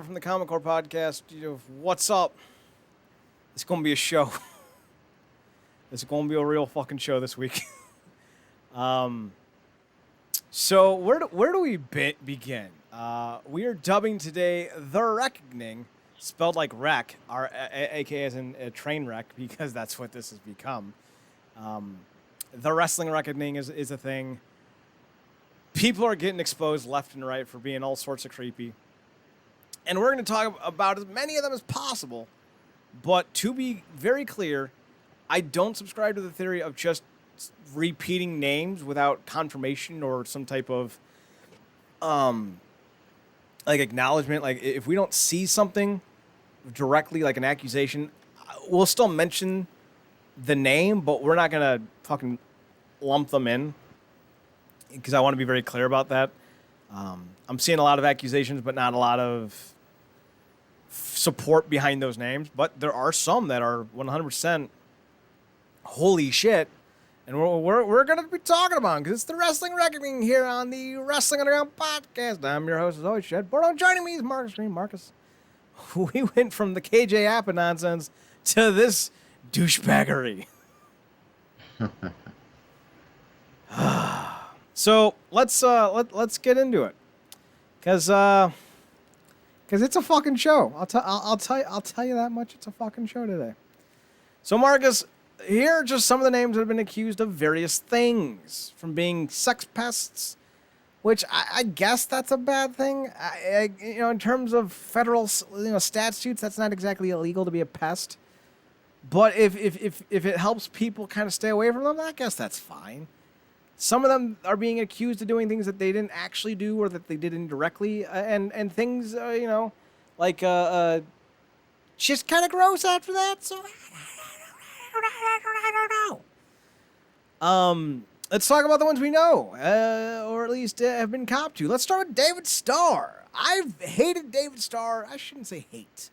over from the ComicCorp podcast. What's up? It's going to be a show. It's going to be a real fucking show this week. So where do we begin? We are dubbing today The Wreckoning, spelled like wreck, aka as in a train wreck, because that's what this has become. The Wrestling Wreckoning is a thing. People are getting exposed left and right for being all sorts of creepy. And we're going to talk about as many of them as possible. But to be very clear, I don't subscribe to the theory of just repeating names without confirmation or some type of like acknowledgement. Like if we don't see something directly, like an accusation, we'll still mention the name, but we're not going to fucking lump them in, because I want to be very clear about that. I'm seeing a lot of accusations, but not a lot of support behind those names. But there are some that are 100% holy shit, and we're going to be talking about them, because it's the Wrestling Wreckoning here on the Wrestling Underground podcast. I'm your host, as always, Shed Bordeaux. Joining me is Marcus Green. Marcus, we went from the KJ Appa nonsense to this douchebaggery. So let's get into it, because it's a fucking show. I'll tell you that much. It's a fucking show today. So Marcus, here are just some of the names that have been accused of various things, from being sex pests, which I guess that's a bad thing. In terms of federal statutes, that's not exactly illegal to be a pest. But if it helps people kind of stay away from them, I guess that's fine. Some of them are being accused of doing things that they didn't actually do, or that they did indirectly, and things, like just kind of gross after that. So I don't know. Let's talk about the ones we know, or at least have been copped to. Let's start with David Starr. I've hated David Starr. I shouldn't say hate,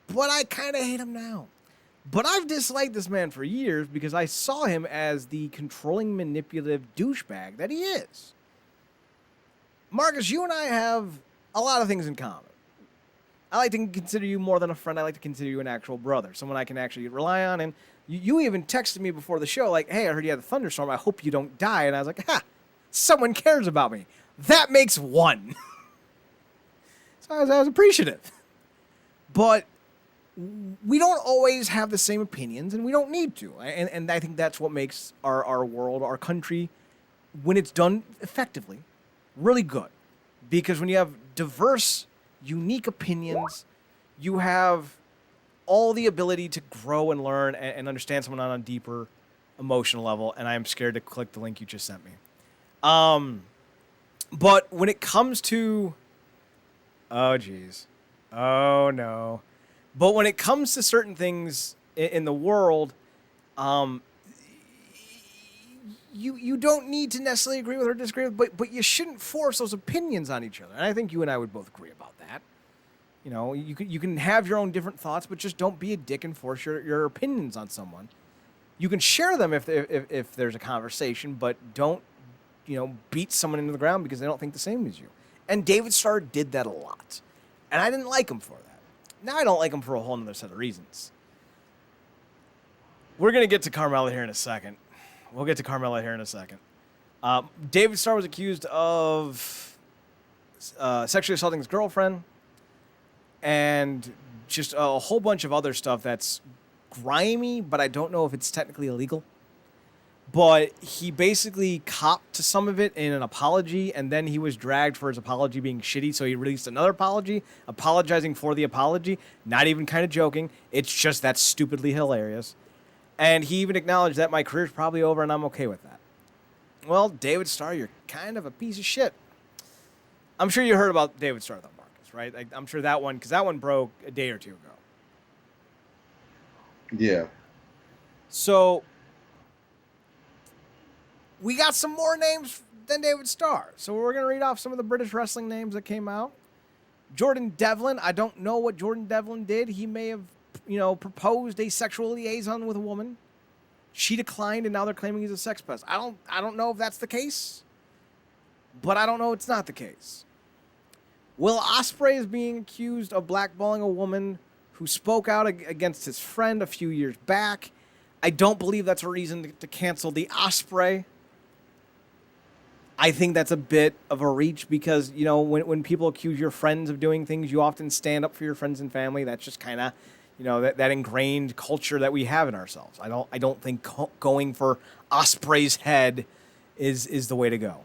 but I kind of hate him now. But I've disliked this man for years because I saw him as the controlling, manipulative douchebag that he is. Marcus, you and I have a lot of things in common. I like to consider you more than a friend. I like to consider you an actual brother, someone I can actually rely on. And you even texted me before the show, like, hey, I heard you had a thunderstorm. I hope you don't die. And I was like, someone cares about me. That makes one. So I was appreciative. But we don't always have the same opinions, and we don't need to. And I think that's what makes our world, our country, when it's done effectively, really good. Because when you have diverse, unique opinions, you have all the ability to grow and learn and understand someone on a deeper emotional level. And I am scared to click the link you just sent me. But when it comes to... Oh, geez. Oh, no. But when it comes to certain things in the world, you don't need to necessarily agree with or disagree with, but you shouldn't force those opinions on each other. And I think you and I would both agree about that. You can have your own different thoughts, but just don't be a dick and force your opinions on someone. You can share them if there's a conversation, but don't beat someone into the ground because they don't think the same as you. And David Starr did that a lot, and I didn't like him for that. Now I don't like him for a whole other set of reasons. We're going to get to Carmella here in a second. We'll get to Carmella here in a second. David Starr was accused of sexually assaulting his girlfriend and just a whole bunch of other stuff that's grimy, but I don't know if it's technically illegal. But he basically copped to some of it in an apology, and then he was dragged for his apology being shitty, so he released another apology, apologizing for the apology, not even kind of joking. It's just that stupidly hilarious. And he even acknowledged that my career's probably over, and I'm okay with that. Well, David Starr, you're kind of a piece of shit. I'm sure you heard about David Starr, though, Marcus, right? I'm sure that one, because that one broke a day or two ago. Yeah. So... we got some more names than David Starr. So we're going to read off some of the British wrestling names that came out. Jordan Devlin. I don't know what Jordan Devlin did. He may have, proposed a sexual liaison with a woman. She declined, and now they're claiming he's a sex pest. I don't know if that's the case, but I don't know it's not the case. Will Ospreay is being accused of blackballing a woman who spoke out against his friend a few years back. I don't believe that's a reason to cancel the Ospreay. I think that's a bit of a reach because, you know, when people accuse your friends of doing things, you often stand up for your friends and family. That's just kind of, you know, that ingrained culture that we have in ourselves. I don't think going for Ospreay's head is the way to go.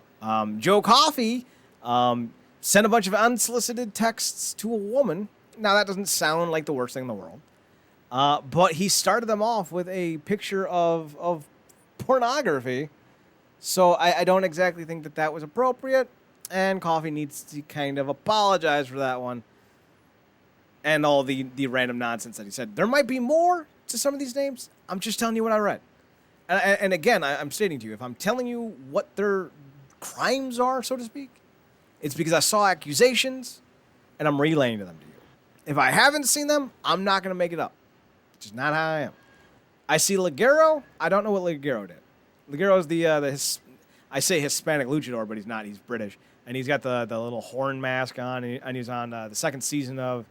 Joe Coffey sent a bunch of unsolicited texts to a woman. Now, that doesn't sound like the worst thing in the world. But he started them off with a picture of pornography. So I don't exactly think that was appropriate. And Coffey needs to kind of apologize for that one. And all the random nonsense that he said. There might be more to some of these names. I'm just telling you what I read. And again, I'm stating to you, if I'm telling you what their crimes are, so to speak, it's because I saw accusations and I'm relaying to them to you. If I haven't seen them, I'm not going to make it up. It's just not how I am. I see Ligero. I don't know what Ligero did. Ligero is I say Hispanic luchador, but he's not. He's British. And he's got the little horn mask on, and he's on the second season of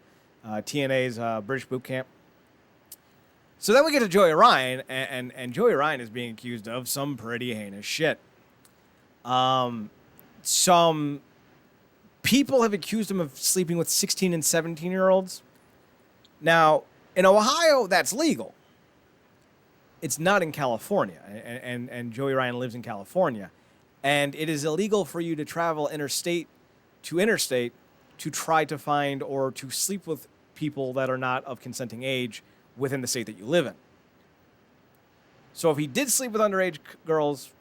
TNA's British Boot Camp. So then we get to Joey Ryan, and Joey Ryan is being accused of some pretty heinous shit. Some people have accused him of sleeping with 16 and 17-year-olds. Now, in Ohio, that's legal. It's not in California, and Joey Ryan lives in California. And it is illegal for you to travel interstate to try to find or to sleep with people that are not of consenting age within the state that you live in. So if he did sleep with underage girls,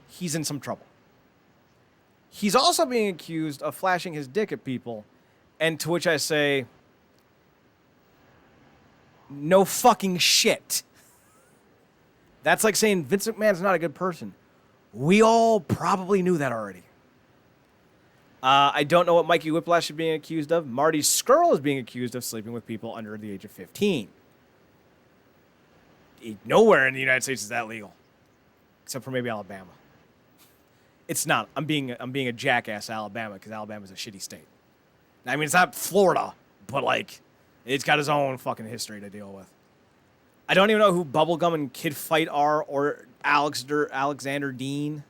he's in some trouble. He's also being accused of flashing his dick at people, and to which I say, no fucking shit. That's like saying Vince McMahon's not a good person. We all probably knew that already. I don't know what Mikey Whiplash is being accused of. Marty Scurll is being accused of sleeping with people under the age of 15. Nowhere in the United States is that legal, except for maybe Alabama. It's not. I'm being a jackass to Alabama because Alabama's a shitty state. I mean, it's not Florida, but like, it's got its own fucking history to deal with. I don't even know who Bubblegum and Kid Fight are or Alexander Dean.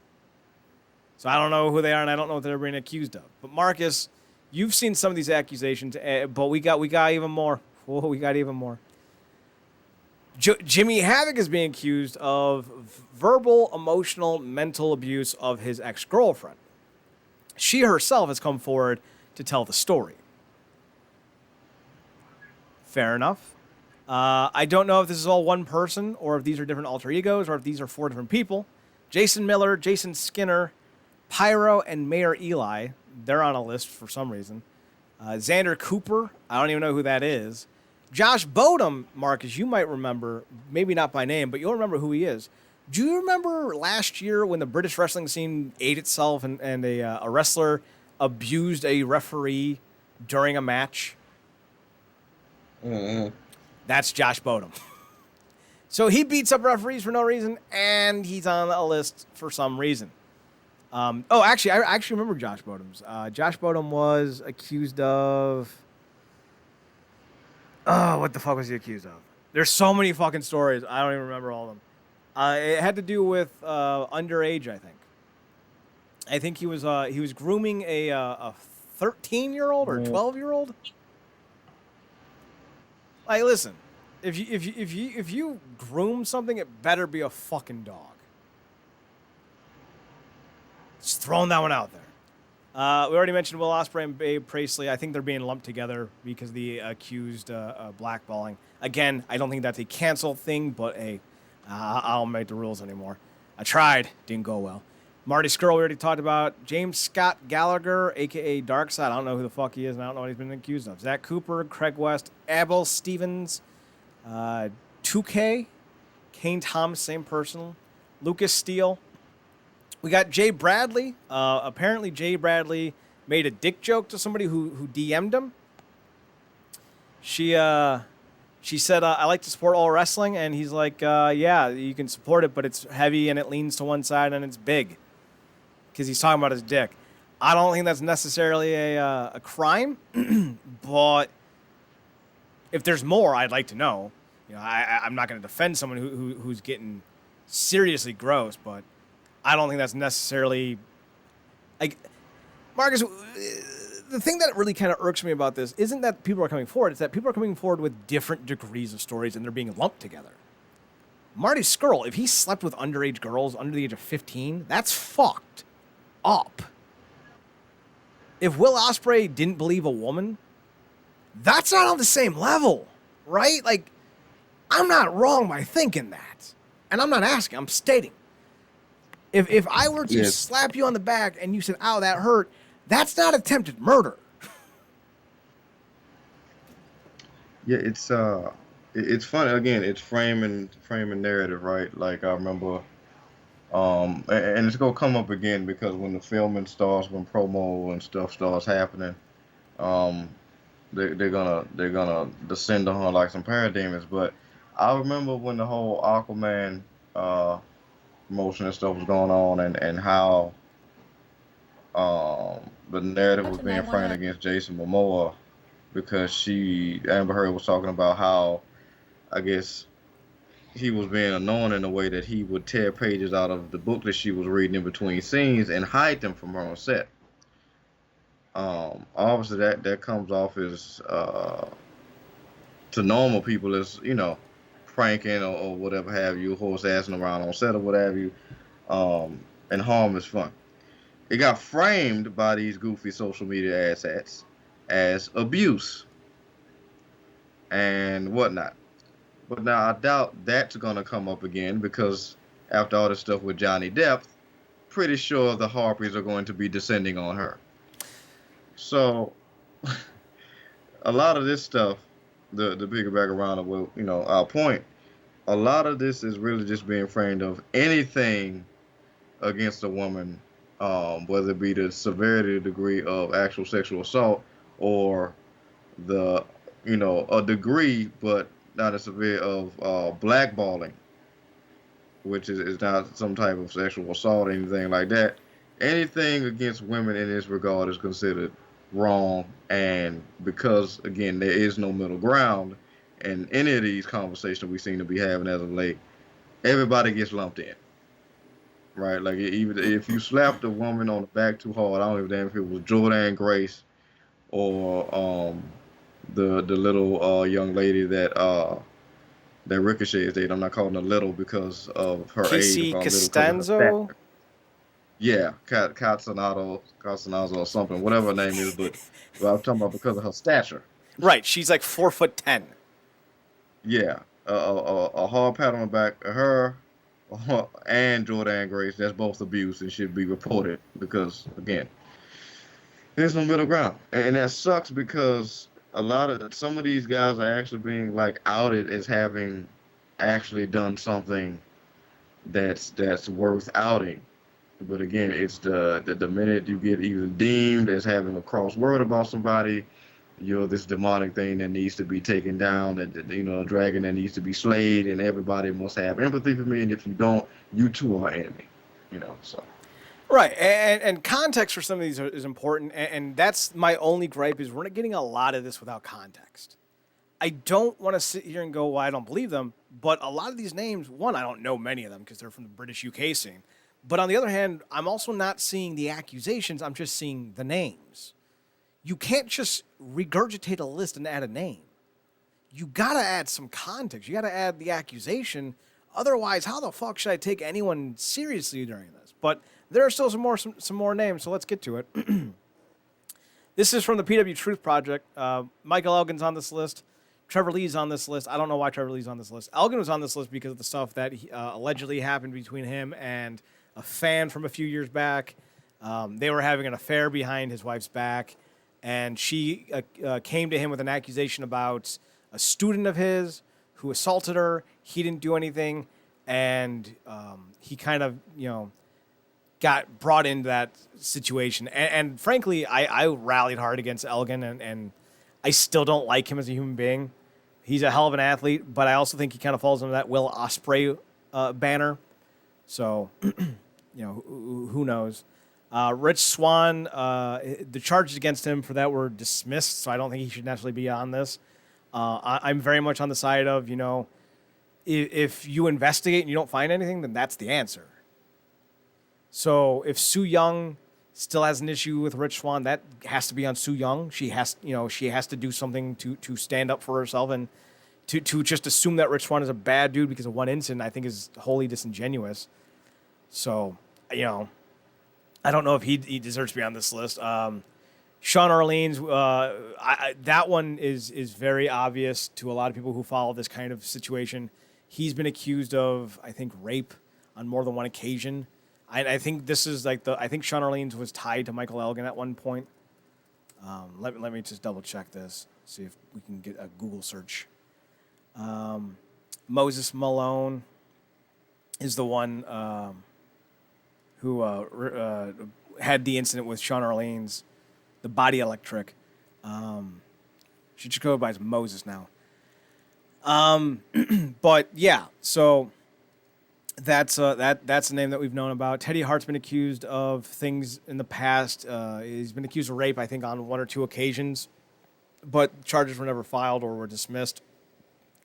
So I don't know who they are, and I don't know what they're being accused of. But Marcus, you've seen some of these accusations, but we got even more. Whoa, we got even more. Jimmy Havoc is being accused of verbal, emotional, mental abuse of his ex-girlfriend. She herself has come forward to tell the story. Fair enough. I don't know if this is all one person or if these are different alter egos or if these are four different people. Jason Miller, Jason Skinner, Pyro, and Mayor Eli. They're on a list for some reason. Xander Cooper. I don't even know who that is. Josh Bodum, Marcus, you might remember, maybe not by name, but you'll remember who he is. Do you remember last year when the British wrestling scene ate itself and a wrestler abused a referee during a match? Mm-hmm. That's Josh Bodum. So he beats up referees for no reason, and he's on a list for some reason. Actually, I actually remember Josh Bodum's. Josh Bodum was accused of... Oh, what the fuck was he accused of? There's so many fucking stories. I don't even remember all of them. It had to do with underage, I think. I think he was grooming a 13-year-old or 12-year-old. Like, listen, if you groom something, it better be a fucking dog. Just throwing that one out there. We already mentioned Will Ospreay and Babe Priestley. I think they're being lumped together because the accused blackballing. Again, I don't think that's a cancel thing, but I don't make the rules anymore. I tried, didn't go well. Marty Scurll, we already talked about. James Scott Gallagher, a.k.a. Darkseid. I don't know who the fuck he is, and I don't know what he's been accused of. Zach Cooper, Craig West, Abel Stevens, 2K, Kane Thomas, same person, Lucas Steele. We got Jay Bradley. Apparently, Jay Bradley made a dick joke to somebody who DM'd him. She said, I like to support all wrestling, and he's like, yeah, you can support it, but it's heavy and it leans to one side and it's big. Because he's talking about his dick. I don't think that's necessarily a crime, but if there's more, I'd like to know. I'm not going to defend someone who's getting seriously gross, but I don't think that's necessarily like Marcus. The thing that really kind of irks me about this isn't that people are coming forward; it's that people are coming forward with different degrees of stories and they're being lumped together. Marty Scurll, if he slept with underage girls under the age of 15, that's fucked up. If Will Ospreay didn't believe a woman, that's not on the same level, right? Like, I'm not wrong by thinking that. And I'm not asking, I'm stating. If I were to slap you on the back and you said, ow, that hurt, that's not attempted murder. Yeah, it's funny again. It's framing narrative, right? Like I remember, and it's gonna come up again because when the filming starts, when promo and stuff starts happening, um, they're gonna descend on her like some parademons. But I remember when the whole Aquaman uh promotion and stuff was going on, and how the narrative was being framed against Jason Momoa because Amber Heard was talking about how I guess he was being annoying in a way that he would tear pages out of the book that she was reading in between scenes and hide them from her on set. Obviously that comes off as to normal people as pranking or whatever have you, horse assing around on set or what have you, and harm is fun. It got framed by these goofy social media asshats as abuse and whatnot. But now I doubt that's gonna come up again because after all this stuff with Johnny Depp, pretty sure the Harpies are going to be descending on her. So a lot of this stuff, the piggyback around of our point, a lot of this is really just being framed of anything against a woman, whether it be the severity degree of actual sexual assault or the a degree but not a severe of blackballing, which is not some type of sexual assault or anything like that. Anything against women in this regard is considered wrong, and because again there is no middle ground in any of these conversations we seem to be having as of late, everybody gets lumped in, right? Like even if you slapped a woman on the back too hard, I don't give a damn if it was Jordan Grace or the little young lady that Ricochet is dating. I'm not calling her little because of her age. I'm Casey calling her little because of her Costanzo? stature. Yeah, Castanado or something, whatever her name is, but I'm talking about because of her stature. Right, she's like 4'10". Yeah, a hard pat on the back of her and Jordan Grace. That's both abuse and should be reported because again, there's no middle ground, and that sucks because some of these guys are actually being like outed as having actually done something that's worth outing. But again, it's the minute you get either deemed as having a cross word about somebody, you're this demonic thing that needs to be taken down, a dragon that needs to be slayed, and everybody must have empathy for me, and if you don't, you too are enemy. So. Right, and context for some of these is important, and that's my only gripe is we're not getting a lot of this without context. I don't want to sit here and go, well, I don't believe them, but a lot of these names, one, I don't know many of them because they're from the British UK scene. But on the other hand, I'm also not seeing the accusations, I'm just seeing the names. You can't just regurgitate a list and add a name. You gotta add some context. You gotta add the accusation. Otherwise, how the fuck should I take anyone seriously during this? But there are still some more names, so let's get to it. This is from the PW Truth Project. Michael Elgin's on this list. Trevor Lee's on this list. I don't know why Trevor Lee's on this list. Elgin was on this list because of the stuff that allegedly happened between him and a fan from a few years back. They were having an affair behind his wife's back, and she came to him with an accusation about a student of his who assaulted her. He didn't do anything, and he kind of, got brought into that situation. And frankly, I rallied hard against Elgin, and I still don't like him as a human being. He's a hell of an athlete, but I also think he kind of falls under that Will Ospreay banner. So, who knows? Rich Swann, the charges against him for that were dismissed, so I don't think he should naturally be on this. I'm very much on the side of, if you investigate and you don't find anything, then that's the answer. So if Sue Young still has an issue with Rich Swann, that has to be on Sue Young. She has to do something to stand up for herself, and to just assume that Rich Swann is a bad dude because of one incident, I think is wholly disingenuous. So, I don't know if he deserves to be on this list. Sean Orleans, that one is very obvious to a lot of people who follow this kind of situation. He's been accused of, I think, rape on more than one occasion. I think this is I think Sean Orleans was tied to Michael Elgin at one point. Let me just double check this, see if we can get a Google search. Moses Malone is the one who had the incident with Sean Orleans, the body electric. She just go by as Moses now. But yeah, so that's a name that we've known about. Teddy Hart's been accused of things in the past. He's been accused of rape, I think, on one or two occasions, but charges were never filed or were dismissed.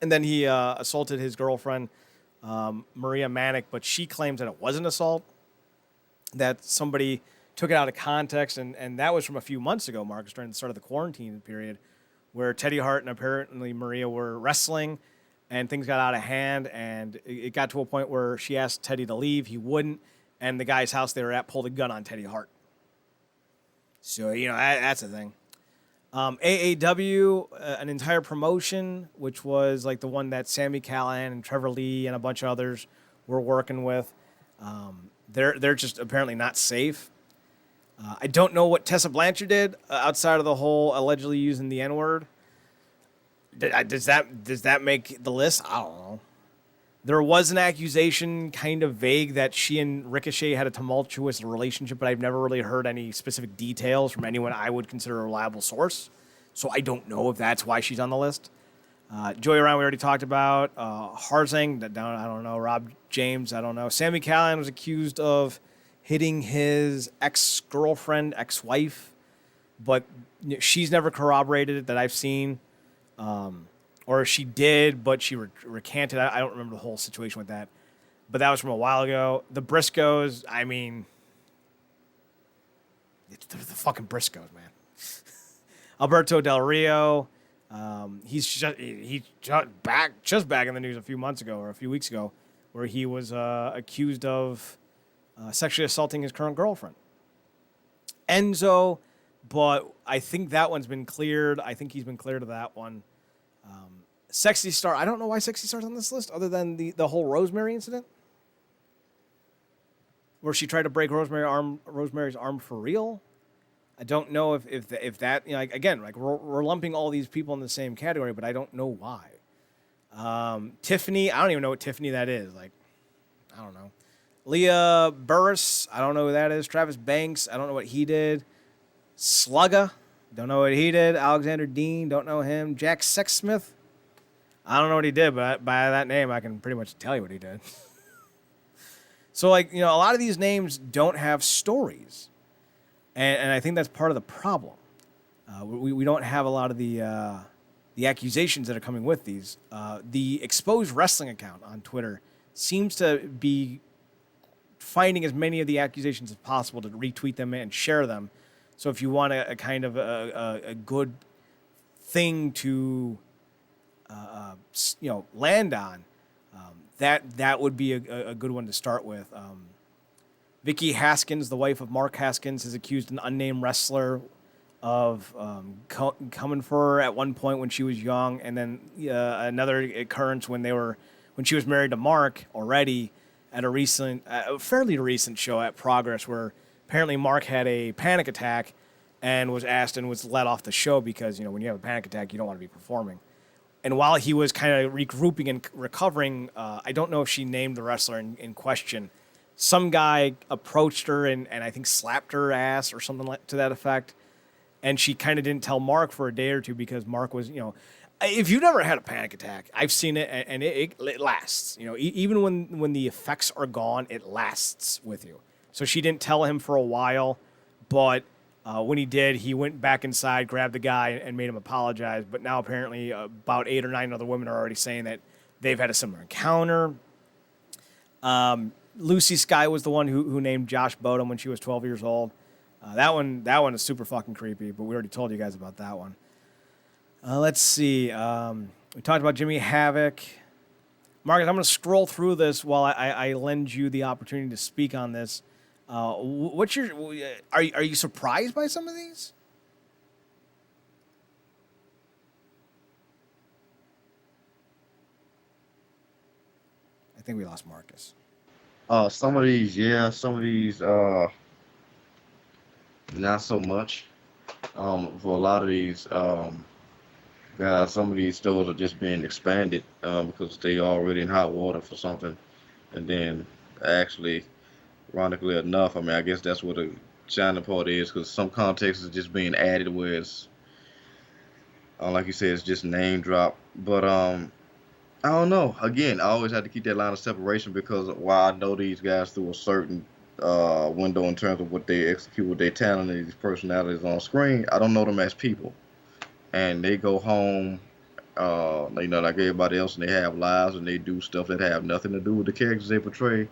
And then he assaulted his girlfriend, Maria Manick, but she claims that it wasn't assault, that somebody took it out of context, and that was from a few months ago, Marcus, during the start of the quarantine period, where Teddy Hart and apparently Maria were wrestling, and things got out of hand, and it got to a point where she asked Teddy to leave. He wouldn't, and the guy's house they were at pulled a gun on Teddy Hart. So, that's a thing. AAW, an entire promotion, which was like the one that Sami Callihan and Trevor Lee and a bunch of others were working with. They're just apparently not safe. I don't know what Tessa Blanchard did outside of the whole allegedly using the N-word. Does that make the list? I don't know. There was an accusation, kind of vague, that she and Ricochet had a tumultuous relationship, but I've never really heard any specific details from anyone I would consider a reliable source. So I don't know if that's why she's on the list. Joey Ryan, we already talked about. Harzang, I don't know. Rob James, I don't know. Sami Callihan was accused of hitting his ex-girlfriend, ex-wife, but she's never corroborated it that I've seen. Or she did, but she recanted. I don't remember the whole situation with that. But that was from a while ago. The Briscoes, I mean, it's the fucking Briscoes, man. Alberto Del Rio, he's just back in the news a few months ago or a few weeks ago, where he was accused of sexually assaulting his current girlfriend. Enzo, but I think that one's been cleared. I think he's been cleared of that one. Sexy Star, I don't know why Sexy Star's on this list other than the whole Rosemary incident, where she tried to break Rosemary's arm for real. I don't know if that, again, we're lumping all these people in the same category, but I don't know why. Tiffany, I don't even know what Tiffany that is. I don't know. Leah Burris, I don't know who that is. Travis Banks, I don't know what he did. Slugga, don't know what he did. Alexander Dean, don't know him. Jack Sexsmith, I don't know what he did, but by that name, I can pretty much tell you what he did. So, a lot of these names don't have stories. And I think that's part of the problem. We don't have a lot of the accusations that are coming with these. The Exposed Wrestling account on Twitter seems to be finding as many of the accusations as possible to retweet them and share them. So if you want a kind of a good thing to land on, that would be a good one to start with. Vicky Haskins, the wife of Mark Haskins, has accused an unnamed wrestler of coming for her at one point when she was young, and then another occurrence when she was married to Mark already at a fairly recent show at Progress, where apparently Mark had a panic attack and was asked and was let off the show because, when you have a panic attack, you don't want to be performing. And while he was kind of regrouping and recovering, I don't know if she named the wrestler in question. Some guy approached her and I think slapped her ass or something to that effect. And she kind of didn't tell Mark for a day or two because Mark was, if you've never had a panic attack, I've seen it and it lasts. Even when the effects are gone, it lasts with you. So she didn't tell him for a while, but when he did, he went back inside, grabbed the guy, and made him apologize. But now apparently about 8 or 9 other women are already saying that they've had a similar encounter. Lucy Sky was the one who named Josh Bodum when she was 12 years old. That one is super fucking creepy, but we already told you guys about that one. Let's see. We talked about Jimmy Havoc. Marcus, I'm going to scroll through this while I lend you the opportunity to speak on this. What's your? Are you surprised by some of these? I think we lost Marcus. Some of these, yeah, some of these, not so much. For a lot of these, guys, some of these stores are just being expanded because they already in hot water for something, and then actually, ironically enough, I mean, I guess that's what the shining part is because some context is just being added where it's, like you said, it's just name drop. But I don't know. Again, I always have to keep that line of separation because while I know these guys through a certain window in terms of what they execute with their talent and these personalities on screen, I don't know them as people. And they go home, like everybody else, and they have lives and they do stuff that have nothing to do with the characters they portray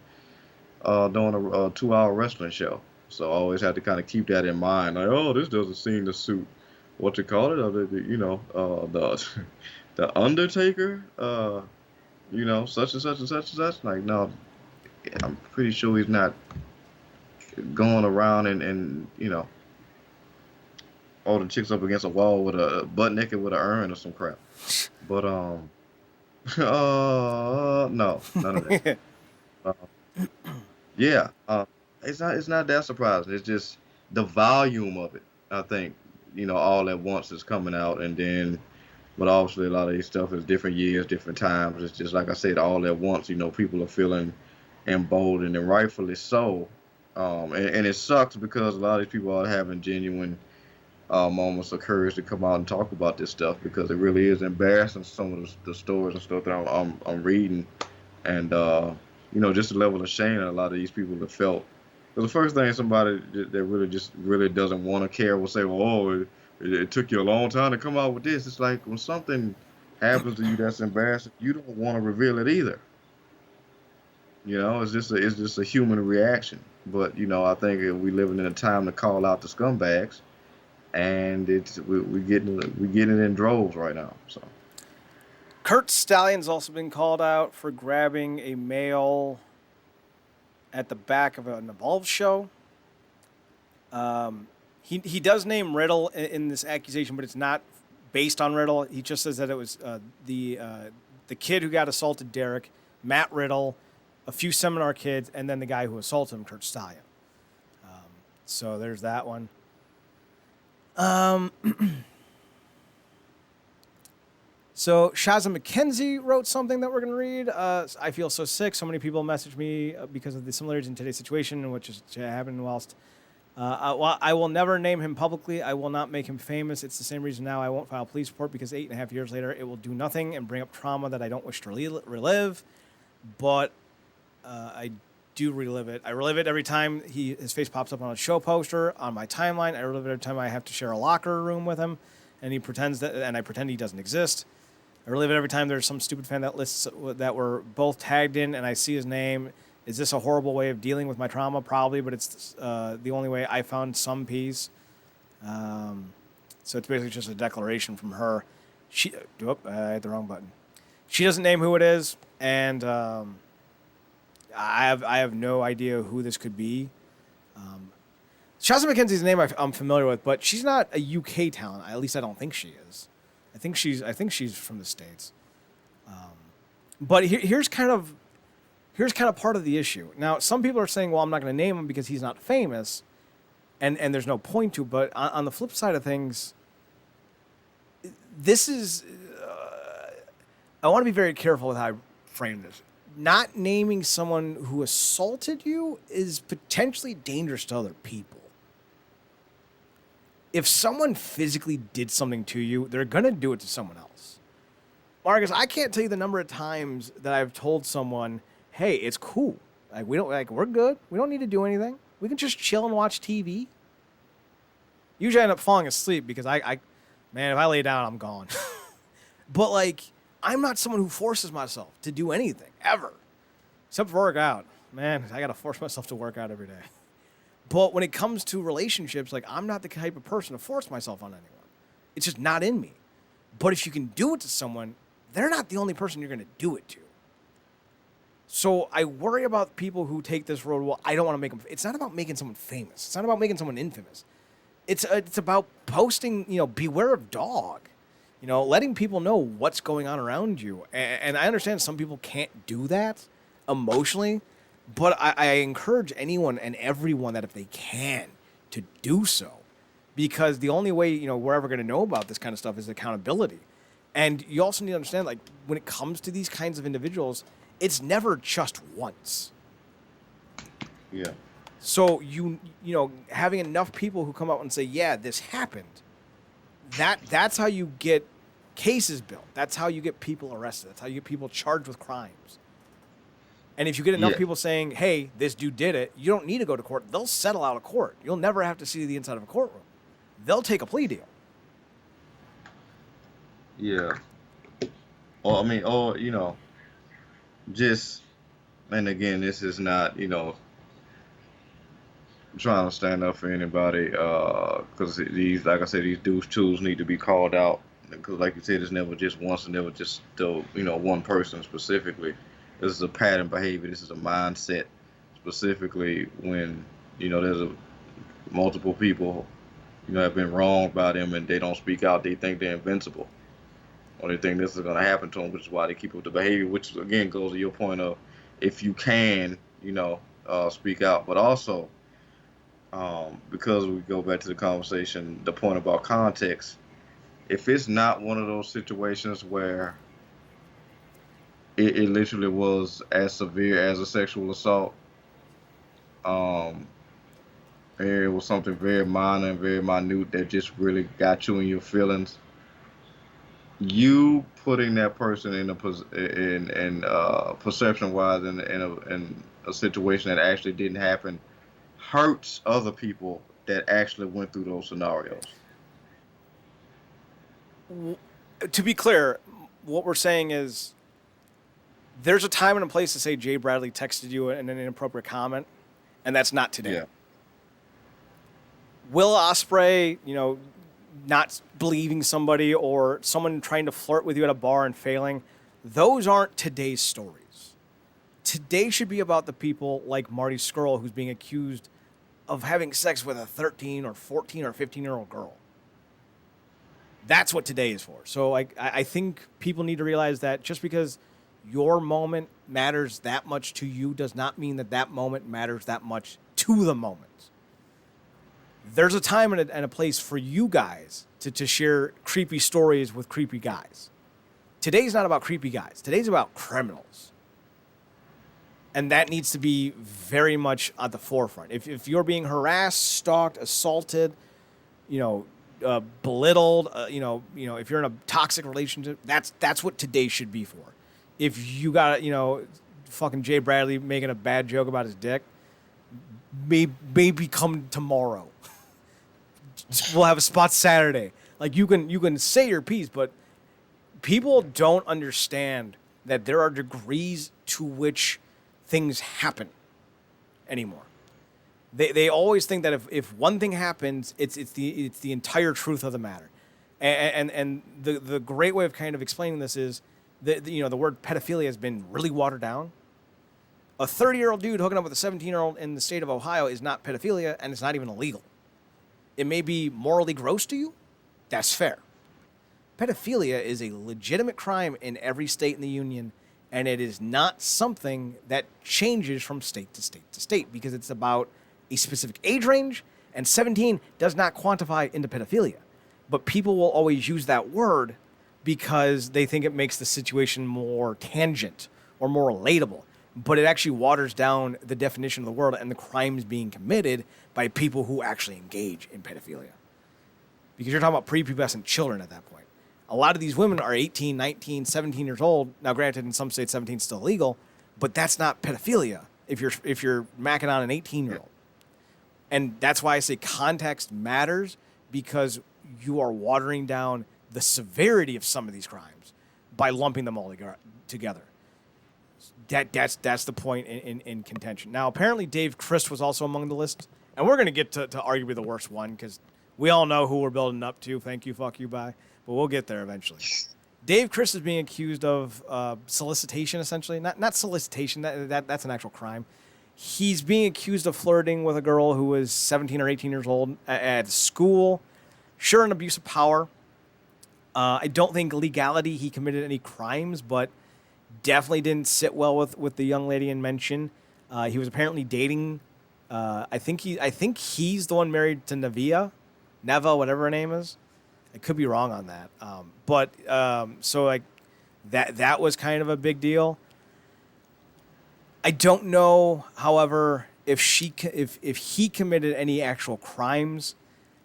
during a 2-hour wrestling show. So I always have to kind of keep that in mind. Like, oh, this doesn't seem to suit what you call it, or the the Undertaker, such and such and such and such. Like, no, I'm pretty sure he's not going around and holding chicks up against a wall with a butt naked with an urn or some crap. But no, none of that. uh, yeah, it's not that surprising. It's just the volume of it. I think all at once is coming out, and then. But obviously, a lot of these stuff is different years, different times. It's just like I said, all at once. People are feeling emboldened, and rightfully so. And it sucks because a lot of these people are having genuine moments of courage to come out and talk about this stuff because it really is embarrassing. Some of the stories and stuff that I'm reading, and just the level of shame that a lot of these people have felt. Because the first thing somebody that really doesn't want to care will say, well, it took you a long time to come out with this. It's like when something happens to you that's embarrassing, you don't want to reveal it either. It's just a human reaction. But I think we living in a time to call out the scumbags, and we getting it in droves right now. So Kurt Stallion's also been called out for grabbing a male at the back of an Evolve show. He does name Riddle in this accusation, but it's not based on Riddle. He just says that it was the kid who got assaulted, Derek, Matt Riddle, a few seminar kids, and then the guy who assaulted him, Kurt Stallion. So there's that one. So Shaza McKenzie wrote something that we're going to read. I feel so sick. So many people messaged me because of the similarities in today's situation, which is happening whilst... I will never name him publicly. I will not make him famous. It's the same reason now I won't file police report because 8.5 years later it will do nothing and bring up trauma that I don't wish to relive. But I do relive it. I relive it every time his face pops up on a show poster on my timeline. I relive it every time I have to share a locker room with him, and I pretend he doesn't exist. I relive it every time there's some stupid fan that lists that we're both tagged in, and I see his name. Is this a horrible way of dealing with my trauma? Probably, but it's the only way I found some peace. So it's basically just a declaration from her. I hit the wrong button. She doesn't name who it is, and I have no idea who this could be. Shazza McKenzie's name I'm familiar with, but she's not a UK talent. At least I don't think she is. I think she's from the States. But here's kind of part of the issue. Now, some people are saying, well, I'm not going to name him because he's not famous, and there's no point to. But on the flip side of things, this is... I want to be very careful with how I frame this. Not naming someone who assaulted you is potentially dangerous to other people. If someone physically did something to you, they're going to do it to someone else. Marcus, I can't tell you the number of times that I've told someone, hey, it's cool. We're good. We don't need to do anything. We can just chill and watch TV. Usually I end up falling asleep because man, if I lay down, I'm gone. But like, I'm not someone who forces myself to do anything ever, except for work out. Man, I gotta force myself to work out every day. But when it comes to relationships, like, I'm not the type of person to force myself on anyone. It's just not in me. But if you can do it to someone, they're not the only person you're gonna do it to. So I worry about people who take this road. Well, I don't want to make them. It's not about making someone famous. It's not about making someone infamous. It's about posting, beware of dog. Letting people know what's going on around you. And I understand some people can't do that emotionally, but I encourage anyone and everyone that if they can to do so, because the only way, we're ever going to know about this kind of stuff is accountability. And you also need to understand, like, when it comes to these kinds of individuals, it's never just once. Yeah. So having enough people who come out and say, yeah, this happened, that's how you get cases built. That's how you get people arrested. That's how you get people charged with crimes. And if you get enough people saying, hey, this dude did it, you don't need to go to court. They'll settle out of court. You'll never have to see the inside of a courtroom. They'll take a plea deal. Yeah. Just, and again, this is not, trying to stand up for anybody, because these, like I said, these douche tools need to be called out. Because, like you said, it's never just once, and never just one person specifically. This is a pattern behavior. This is a mindset, specifically when there's multiple people have been wronged by them, and they don't speak out. They think they're invincible, or they think this is going to happen to them, which is why they keep up the behavior. Which again goes to your point of, if you can, speak out, but also. Because we go back to the conversation, the point about context, if it's not one of those situations where it literally was as severe as a sexual assault, and it was something very minor and very minute that just really got you in your feelings, you putting that person in perception-wise in a situation that actually didn't happen hurts other people that actually went through those scenarios. To be clear, what we're saying is there's a time and a place to say Jay Bradley texted you an inappropriate comment, and that's not today. Yeah. Will Ospreay, not believing somebody or someone trying to flirt with you at a bar and failing, those aren't today's stories. Today should be about the people like Marty Scurll, who's being accused of having sex with a 13 or 14 or 15-year-old girl. That's what today is for. So I think people need to realize that just because your moment matters that much to you does not mean that moment matters that much to the moment. There's a time and a place for you guys to share creepy stories with creepy guys. Today's not about creepy guys. Today's about criminals. And that needs to be very much at the forefront. If you're being harassed, stalked, assaulted, belittled, if you're in a toxic relationship, that's what today should be for. If you got, fucking Jay Bradley making a bad joke about his dick, maybe come tomorrow. We'll have a spot Saturday. Like, you can say your piece, but people don't understand that there are degrees to which things happen anymore. They always think that if one thing happens, it's the entire truth of the matter. And the great way of kind of explaining this is the word pedophilia has been really watered down. A 30-year-old dude hooking up with a 17-year-old in the state of Ohio is not pedophilia, and it's not even illegal. It may be morally gross to you. That's fair. Pedophilia is a legitimate crime in every state in the union, and it is not something that changes from state to state to state because it's about a specific age range, and 17 does not quantify into pedophilia. But people will always use that word because they think it makes the situation more tangent or more relatable. But it actually waters down the definition of the word and the crimes being committed by people who actually engage in pedophilia. Because you're talking about prepubescent children at that point. A lot of these women are 18, 19, 17 years old. Now, granted, in some states, 17 is still legal, but that's not pedophilia if you're macking on an 18-year-old. And that's why I say context matters, because you are watering down the severity of some of these crimes by lumping them all together. That's the point in contention. Now, apparently Dave Christ was also among the list, and we're going to get to arguably the worst one, because we all know who we're building up to. Thank you, fuck you, bye. But we'll get there eventually. Dave Christ is being accused of solicitation, essentially. Not solicitation. That's an actual crime. He's being accused of flirting with a girl who was 17 or 18 years old at school. Sure, an abuse of power. I don't think legality he committed any crimes, but definitely didn't sit well with the young lady in mention. He was apparently dating. I think he's the one married to Neva, whatever her name is. I could be wrong on that. So like that was kind of a big deal. I don't know, however, if he committed any actual crimes,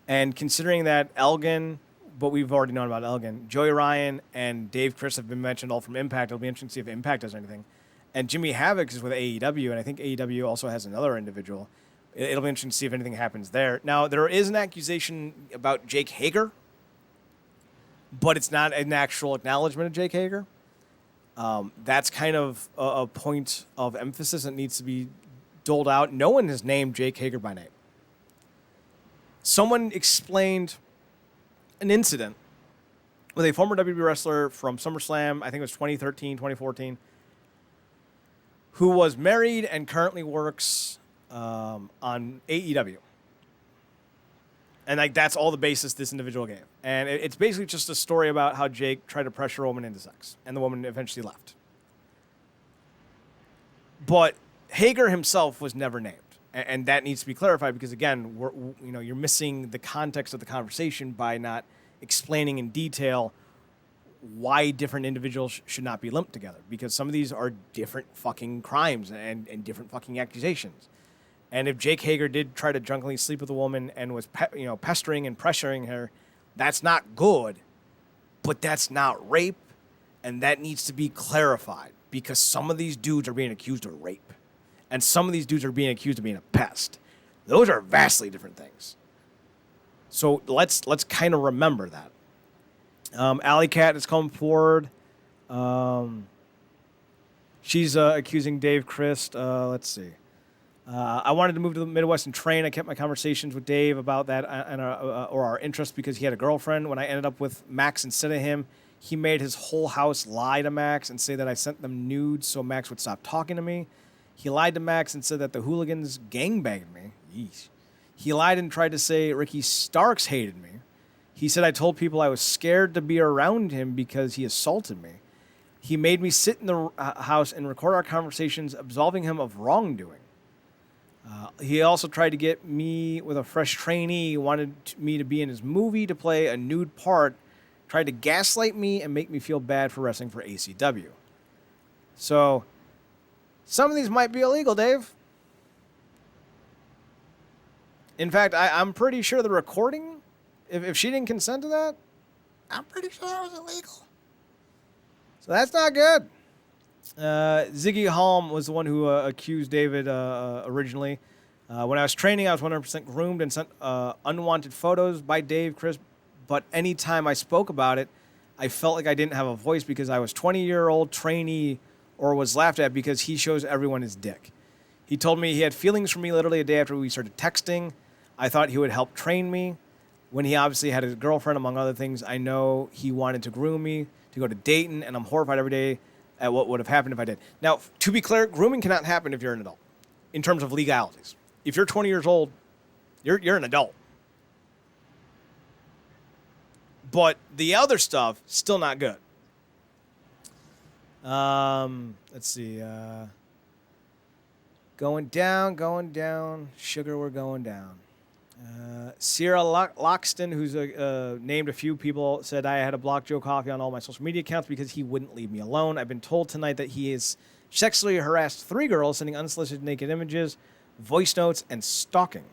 and considering that Elgin, but we've already known about Elgin, Joey Ryan, and Dave Christ have been mentioned all from Impact. It'll be interesting to see if Impact does anything. And Jimmy Havoc is with AEW, and I think AEW also has another individual. It'll be interesting to see if anything happens there. Now, there is an accusation about Jake Hager, but it's not an actual acknowledgement of Jake Hager. That's kind of a point of emphasis that needs to be doled out. No one has named Jake Hager by name. Someone explained an incident with a former WWE wrestler from SummerSlam, I think it was 2013, 2014, who was married and currently works on AEW. And like that's all the basis this individual gave. And it's basically just a story about how Jake tried to pressure a woman into sex, and the woman eventually left. But Hager himself was never named, and that needs to be clarified, because again, you're missing the context of the conversation by not explaining in detail why different individuals should not be lumped together, because some of these are different fucking crimes and different fucking accusations. And if Jake Hager did try to drunkenly sleep with a woman and was pestering and pressuring her, that's not good, but that's not rape, and that needs to be clarified, because some of these dudes are being accused of rape, and some of these dudes are being accused of being a pest. Those are vastly different things. So let's kind of remember that. Alley Cat has come forward. She's accusing Dave Christ. Let's see. I wanted to move to the Midwest and train. I kept my conversations with Dave about that or our interest, because he had a girlfriend. When I ended up with Max instead of him, he made his whole house lie to Max and say that I sent them nudes so Max would stop talking to me. He lied to Max and said that the hooligans gangbanged me. Yeesh. He lied and tried to say Ricky Starks hated me. He said I told people I was scared to be around him because he assaulted me. He made me sit in the house and record our conversations, absolving him of wrongdoing. He also tried to get me with a fresh trainee. He wanted me to be in his movie to play a nude part, tried to gaslight me and make me feel bad for wrestling for ACW. So, some of these might be illegal, Dave. In fact, I'm pretty sure the recording, if she didn't consent to that, I'm pretty sure that was illegal. So that's not good. Ziggy Halm was the one who accused David originally. When I was training, I was 100% groomed and sent unwanted photos by Dave Christ, but anytime I spoke about it, I felt like I didn't have a voice because I was 20-year-old trainee, or was laughed at because he shows everyone his dick. He told me he had feelings for me literally a day after we started texting. I thought he would help train me. When he obviously had his girlfriend, among other things, I know he wanted to groom me to go to Dayton, and I'm horrified every day at what would have happened if I did. Now, to be clear, grooming cannot happen if you're an adult, in terms of legalities. If you're 20 years old, you're an adult. But the other stuff, still not good. Let's see. Going down. Sugar, we're going down. Sierra Loxton, who's named a few people, said I had to block Joe Coffey on all my social media accounts because he wouldn't leave me alone. I've been told tonight that he has sexually harassed 3 girls, sending unsolicited naked images, voice notes, and stalking.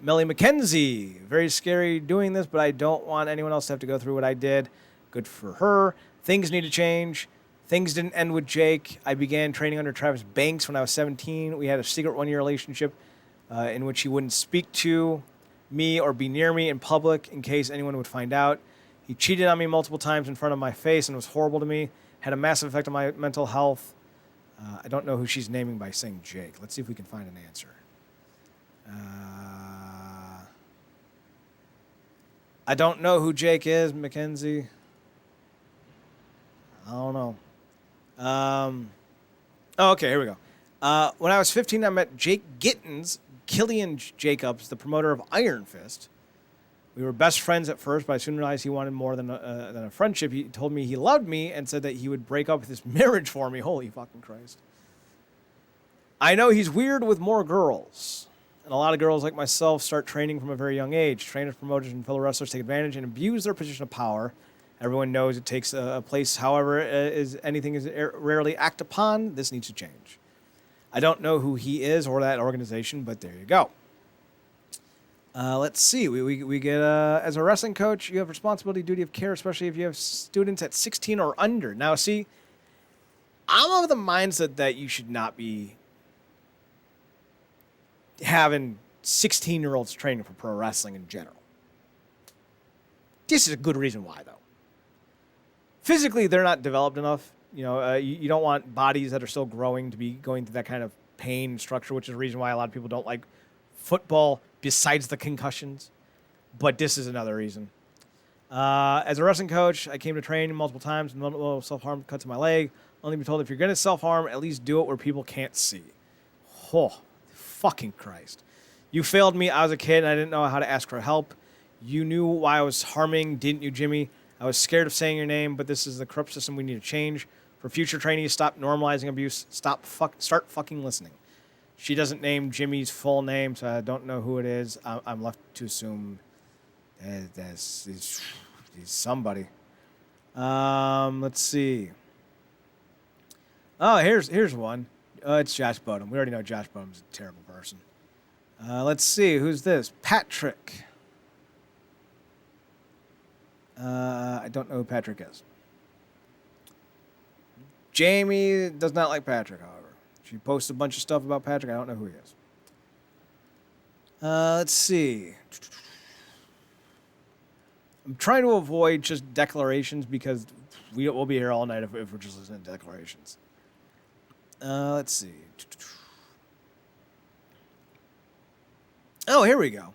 Melly McKenzie, very scary doing this, but I don't want anyone else to have to go through what I did. Good for her. Things need to change. Things didn't end with Jake. I began training under Travis Banks when I was 17. We had a secret 1-year relationship. in which he wouldn't speak to me or be near me in public in case anyone would find out. He cheated on me multiple times in front of my face and was horrible to me. Had a massive effect on my mental health. I don't know who she's naming by saying Jake. Let's see if we can find an answer. I don't know who Jake is, Mackenzie. I don't know. Okay, here we go. When I was 15, I met Jake Gittins, Killian Jacobs, the promoter of Iron Fist. We were best friends at first, but I soon realized he wanted more than a friendship. He told me he loved me and said that he would break up with his marriage for me. Holy fucking Christ. I know he's weird with more girls. And a lot of girls like myself start training from a very young age. Trainers, promoters, and fellow wrestlers take advantage and abuse their position of power. Everyone knows it takes a place. However, anything is rarely acted upon. This needs to change. I don't know who he is or that organization, but there you go. Let's see. We get, as a wrestling coach, you have responsibility, duty of care, especially if you have students at 16 or under. Now, see, I'm of the mindset that you should not be having 16-year-olds training for pro wrestling in general. This is a good reason why, though. Physically, they're not developed enough. You know, you don't want bodies that are still growing to be going through that kind of pain structure, which is the reason why a lot of people don't like football besides the concussions. But this is another reason. As a wrestling coach, I came to train multiple times and multiple self-harm cuts to my leg. Only be told if you're going to self-harm, at least do it where people can't see. Oh, fucking Christ. You failed me. I was a kid and I didn't know how to ask for help. You knew why I was harming, didn't you, Jimmy? I was scared of saying your name, but this is the corrupt system we need to change. For future trainees, stop normalizing abuse. Start fucking listening. She doesn't name Jimmy's full name, so I don't know who it is. I'm left to assume he's somebody. Let's see. Oh, here's one. It's Josh Bodum. We already know Josh Bodum's a terrible person. Let's see. Who's this? Patrick. I don't know who Patrick is. Jamie does not like Patrick, however. She posts a bunch of stuff about Patrick. I don't know who he is. Let's see. I'm trying to avoid just declarations because we'll be here all night if we're just listening to declarations. Let's see. Oh, here we go.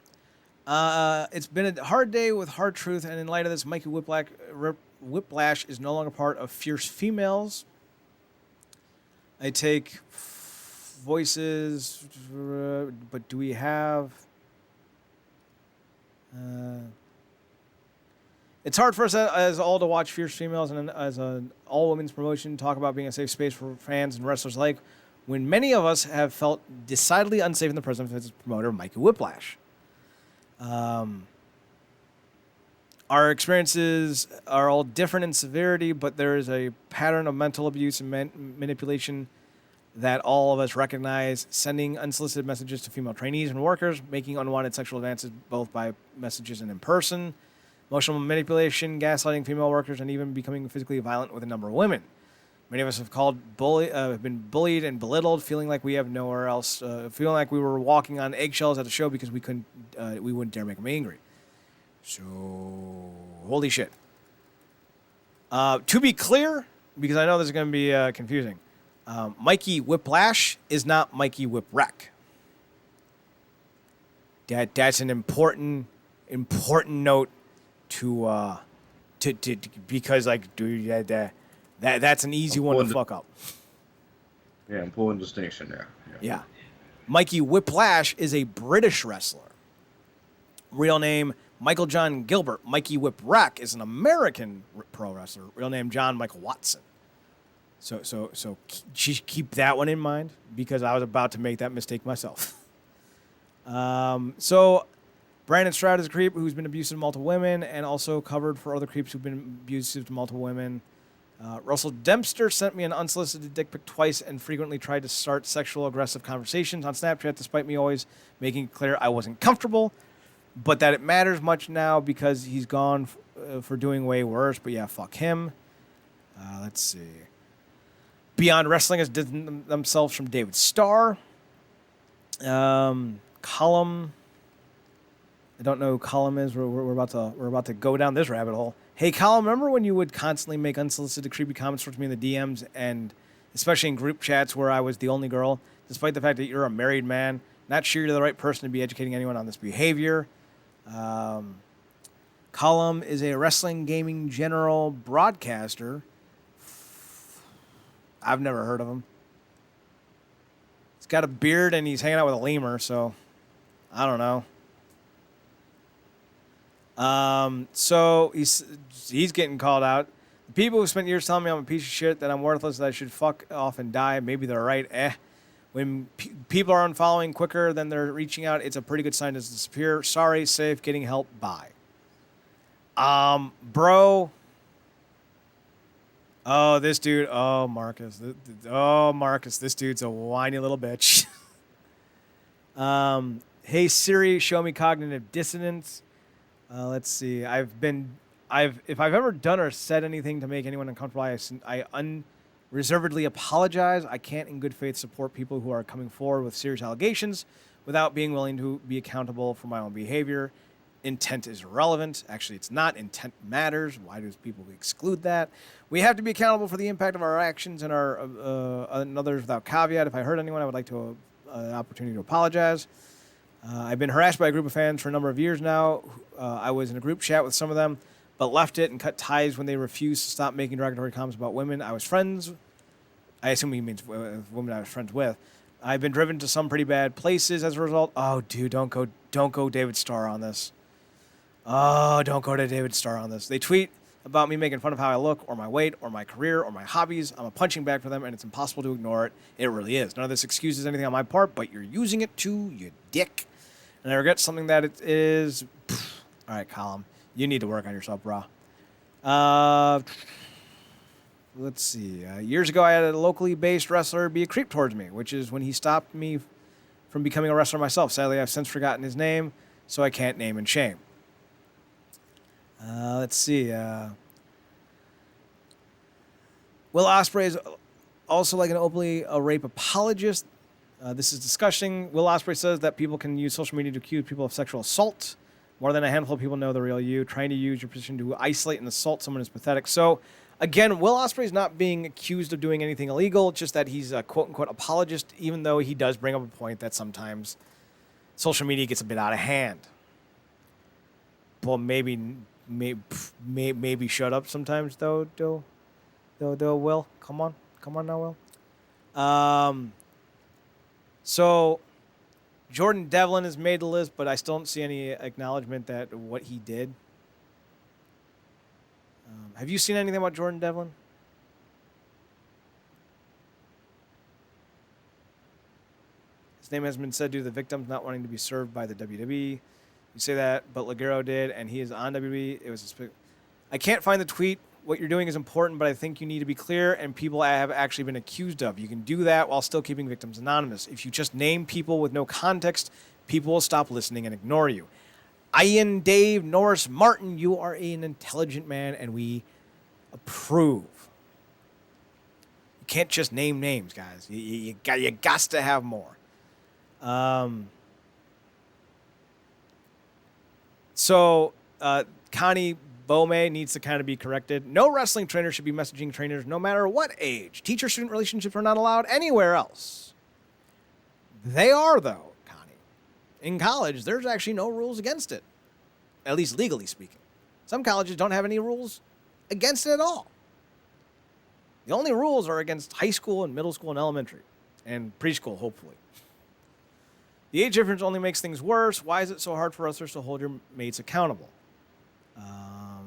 It's been a hard day with hard truth, and in light of this, Mikey Whiplash is no longer part of Fierce Females. I take voices, but do we have... It's hard for us as all to watch Fierce Females and as an all-women's promotion talk about being a safe space for fans and wrestlers alike, when many of us have felt decidedly unsafe in the presence of its promoter, Mikey Whiplash. Our experiences are all different in severity, but there is a pattern of mental abuse and manipulation that all of us recognize, sending unsolicited messages to female trainees and workers, making unwanted sexual advances both by messages and in person, emotional manipulation, gaslighting female workers, and even becoming physically violent with a number of women. Many of us have been bullied and belittled, feeling like we have nowhere else, feeling like we were walking on eggshells at the show because we wouldn't dare make them angry. So, holy shit. To be clear, because I know this is going to be confusing, Mikey Whiplash is not Mikey Whipwreck. That's an important note to because like dude that's an easy one to fuck up. Yeah, important distinction there. Yeah. Mikey Whiplash is a British wrestler. Real name Michael John Gilbert. Mikey Whipwreck is an American pro wrestler. Real name John Michael Watson. So keep that one in mind because I was about to make that mistake myself. So Brandon Stroud is a creep who's been abusive to multiple women and also covered for other creeps who've been abusive to multiple women. Russell Dempster sent me an unsolicited dick pic twice and frequently tried to start sexual aggressive conversations on Snapchat despite me always making it clear I wasn't comfortable, but that it matters much now because he's gone for doing way worse. But yeah, fuck him. Let's see. Beyond Wrestling has distanced themselves from David Starr. Column. I don't know who Column is. We're about to go down this rabbit hole. Hey, Column, remember when you would constantly make unsolicited creepy comments towards me in the DMs, and especially in group chats where I was the only girl, despite the fact that you're a married man? Not sure you're the right person to be educating anyone on this behavior. Column is a wrestling gaming general broadcaster. I've never heard of him. He's got a beard and he's hanging out with a lemur, so I don't know. So he's getting called out. The people who spent years telling me I'm a piece of shit, that I'm worthless, that I should fuck off and die, maybe they're right. When people are unfollowing quicker than they're reaching out, it's a pretty good sign to disappear. Sorry, safe, getting help, bye. Bro. Oh, this dude. Oh, Marcus. Marcus. This dude's a whiny little bitch. Hey, Siri, show me cognitive dissonance. Let's see. If I've ever done or said anything to make anyone uncomfortable, I unreservedly apologize. I can't in good faith support people who are coming forward with serious allegations without being willing to be accountable for my own behavior. Intent is irrelevant. Actually, it's not. Intent matters. Why do people exclude that? We have to be accountable for the impact of our actions and our and others without caveat. If I hurt anyone, I would like to an opportunity to apologize. I've been harassed by a group of fans for a number of years now. I was in a group chat with some of them, but left it and cut ties when they refused to stop making derogatory comments about women I was friends. I assume he means women I was friends with. I've been driven to some pretty bad places as a result. Oh, dude, don't go David Starr on this. Oh, don't go to David Starr on this. They tweet about me making fun of how I look or my weight or my career or my hobbies. I'm a punching bag for them, and it's impossible to ignore it. It really is. None of this excuses anything on my part, but you're using it too, you dick. And I regret something that it is. All right, Column. You need to work on yourself, bro. Let's see. Years ago, I had a locally based wrestler be a creep towards me, which is when he stopped me from becoming a wrestler myself. Sadly, I've since forgotten his name, so I can't name and shame. Let's see. Will Ospreay is also like an openly a rape apologist. This is disgusting. Will Ospreay says that people can use social media to accuse people of sexual assault. More than a handful of people know the real you. Trying to use your position to isolate and assault someone is pathetic. So, again, Will Ospreay is not being accused of doing anything illegal. It's just that he's a quote-unquote apologist, even though he does bring up a point that sometimes social media gets a bit out of hand. Well, maybe shut up sometimes, though, Will. Come on now, Will. So Jordan Devlin has made the list, but I still don't see any acknowledgement that what he did. Have you seen anything about Jordan Devlin? His name has been said due to the victims not wanting to be served by the WWE. You say that, but Ligero did, and he is on WWE. I can't find the tweet. What you're doing is important, but I think you need to be clear, and people have actually been accused of. You can do that while still keeping victims anonymous. If you just name people with no context, people will stop listening and ignore you. Ian Dave Norris Martin, you are an intelligent man, and we approve. You can't just name names, guys. You got to have more. So Connie Bome needs to kind of be corrected. No wrestling trainer should be messaging trainers no matter what age. Teacher-student relationships are not allowed anywhere else. They are, though, Connie. In college, there's actually no rules against it, at least legally speaking. Some colleges don't have any rules against it at all. The only rules are against high school and middle school and elementary, and preschool, hopefully. The age difference only makes things worse. Why is it so hard for wrestlers to hold your mates accountable?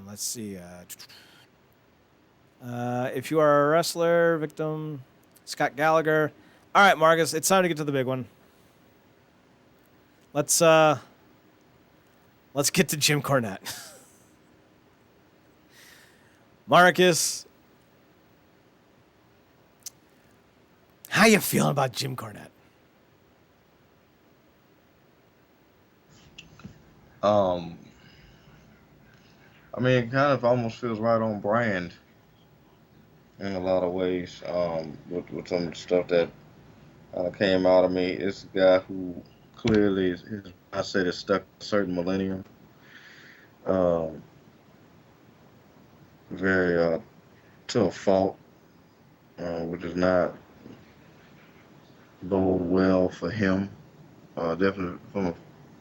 Let's see. If you are a wrestler, victim, Scott Gallagher. All right, Marcus, it's time to get to the big one. Let's get to Jim Cornette. Marcus, how you feeling about Jim Cornette? I mean, it kind of almost feels right on brand in a lot of ways. With some of the stuff that came out of me, it's a guy who Clearly, his mindset is stuck in a certain millennium. Um, very to a fault, which is not bode well for him. Definitely from a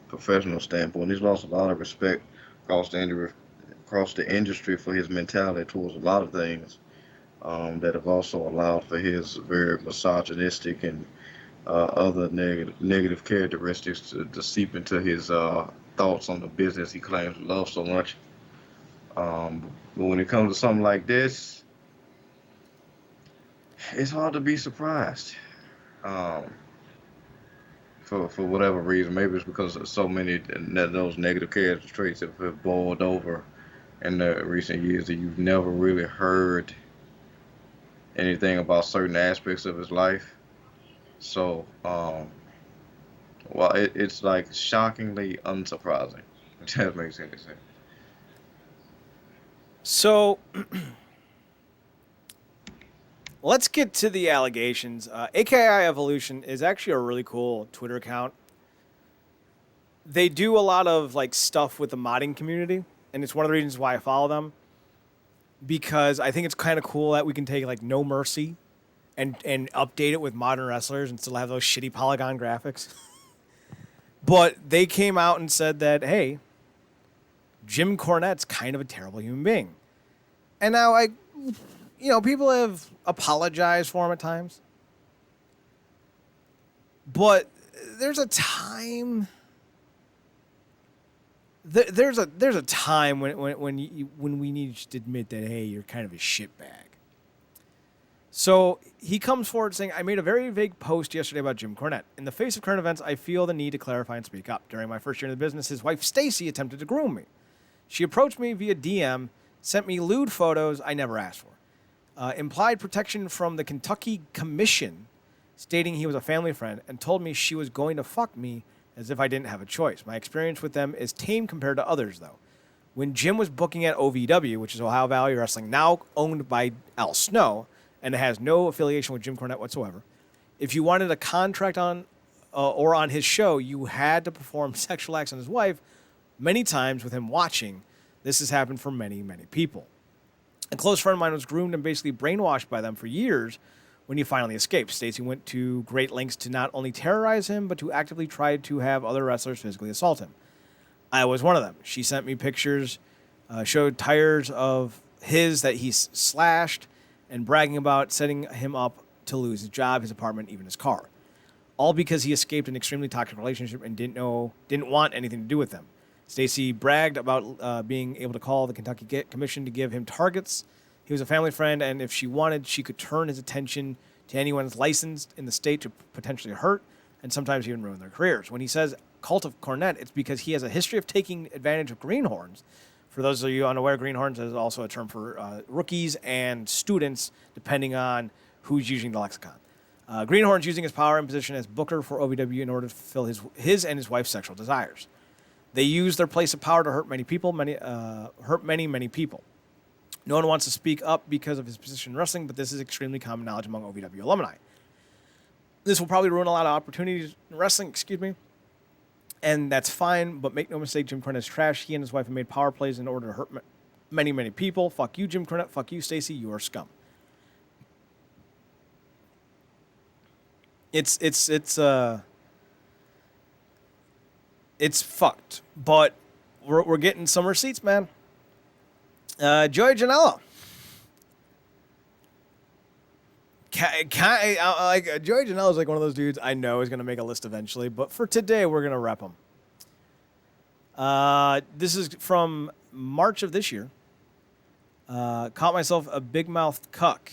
professional standpoint, he's lost a lot of respect across the industry for his mentality towards a lot of things that have also allowed for his very misogynistic and other negative characteristics to seep into his thoughts on the business he claims to love so much. But when it comes to something like this, it's hard to be surprised. Um, for whatever reason, maybe it's because of so many those negative character traits have boiled over in the recent years that you've never really heard anything about certain aspects of his life. So, well, it's like shockingly unsurprising, if that makes any sense. So let's get to the allegations. AKI Evolution is actually a really cool Twitter account. They do a lot of like stuff with the modding community, and it's one of the reasons why I follow them, because I think it's kind of cool that we can take like No Mercy and update it with modern wrestlers and still have those shitty polygon graphics. But they came out and said that, hey, Jim Cornette's kind of a terrible human being. And now people have apologized for him at times. But there's a time. There's a time when we need to admit that, hey, you're kind of a shitbag. So he comes forward saying, I made a very vague post yesterday about Jim Cornette. In the face of current events, I feel the need to clarify and speak up. During my first year in the business, his wife Stacy attempted to groom me. She approached me via DM, sent me lewd photos I never asked for, implied protection from the Kentucky Commission, stating he was a family friend, and told me she was going to fuck me as if I didn't have a choice. My experience with them is tame compared to others, though. When Jim was booking at OVW, which is Ohio Valley Wrestling, now owned by Al Snow, and it has no affiliation with Jim Cornette whatsoever, if you wanted a contract on or on his show, you had to perform sexual acts on his wife many times with him watching. This has happened for many, many people. A close friend of mine was groomed and basically brainwashed by them for years when he finally escaped. Stacey went to great lengths to not only terrorize him, but to actively try to have other wrestlers physically assault him. I was one of them. She sent me pictures, showed tires of his that he slashed, and bragging about setting him up to lose his job, his apartment, even his car. All because he escaped an extremely toxic relationship and didn't want anything to do with them. Stacey bragged about being able to call the Kentucky Commission to give him targets. He was a family friend, and if she wanted, she could turn his attention to anyone's licensed in the state to potentially hurt and sometimes even ruin their careers. When he says cult of Cornette, it's because he has a history of taking advantage of greenhorns. For those of you unaware, greenhorns is also a term for rookies and students, depending on who's using the lexicon. Greenhorn's using his power and position as booker for OVW in order to fulfill his and his wife's sexual desires. They use their place of power to hurt many people, many people. No one wants to speak up because of his position in wrestling, but this is extremely common knowledge among OVW alumni. This will probably ruin a lot of opportunities in wrestling, and that's fine, but make no mistake, Jim Cornette is trash. He and his wife have made power plays in order to hurt many, many people. Fuck you, Jim Cornette. Fuck you, Stacey. You are scum. It's fucked, but we're getting some receipts, man. Joey Janela. Joey Janela is like one of those dudes I know is going to make a list eventually, but for today, we're going to rep him. This is from March of this year. Caught myself a big-mouthed cuck,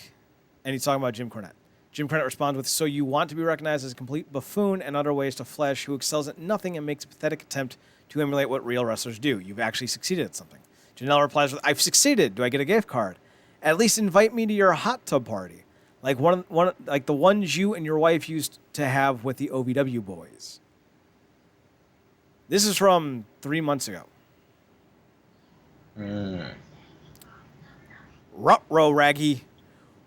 and he's talking about Jim Cornette. Jim Cornette responds with, so you want to be recognized as a complete buffoon and utter waste of flesh who excels at nothing and makes a pathetic attempt to emulate what real wrestlers do. You've actually succeeded at something. Janelle replies with, I've succeeded. Do I get a gift card? At least invite me to your hot tub party. Like one like the ones you and your wife used to have with the OVW boys. This is from 3 months ago. Ruh-roh, Raggy.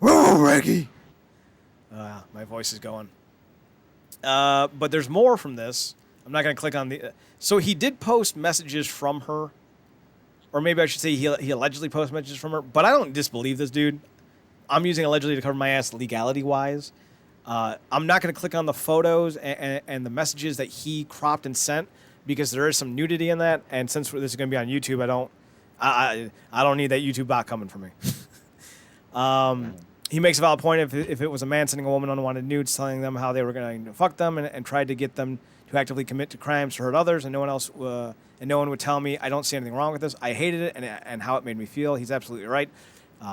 Ruh-roh, Raggy. My voice is going. But there's more from this. I'm not going to click on the... So he did post messages from her. Or maybe I should say he allegedly posted messages from her. But I don't disbelieve this dude. I'm using allegedly to cover my ass legality-wise. I'm not going to click on the photos and the messages that he cropped and sent because there is some nudity in that. And since this is going to be on YouTube, I don't need that YouTube bot coming for me. He makes a valid point if it was a man sending a woman unwanted nudes, telling them how they were going to fuck them and tried to get them to actively commit to crimes to hurt others, and no one would tell me I don't see anything wrong with this. I hated it and how it made me feel. He's absolutely right.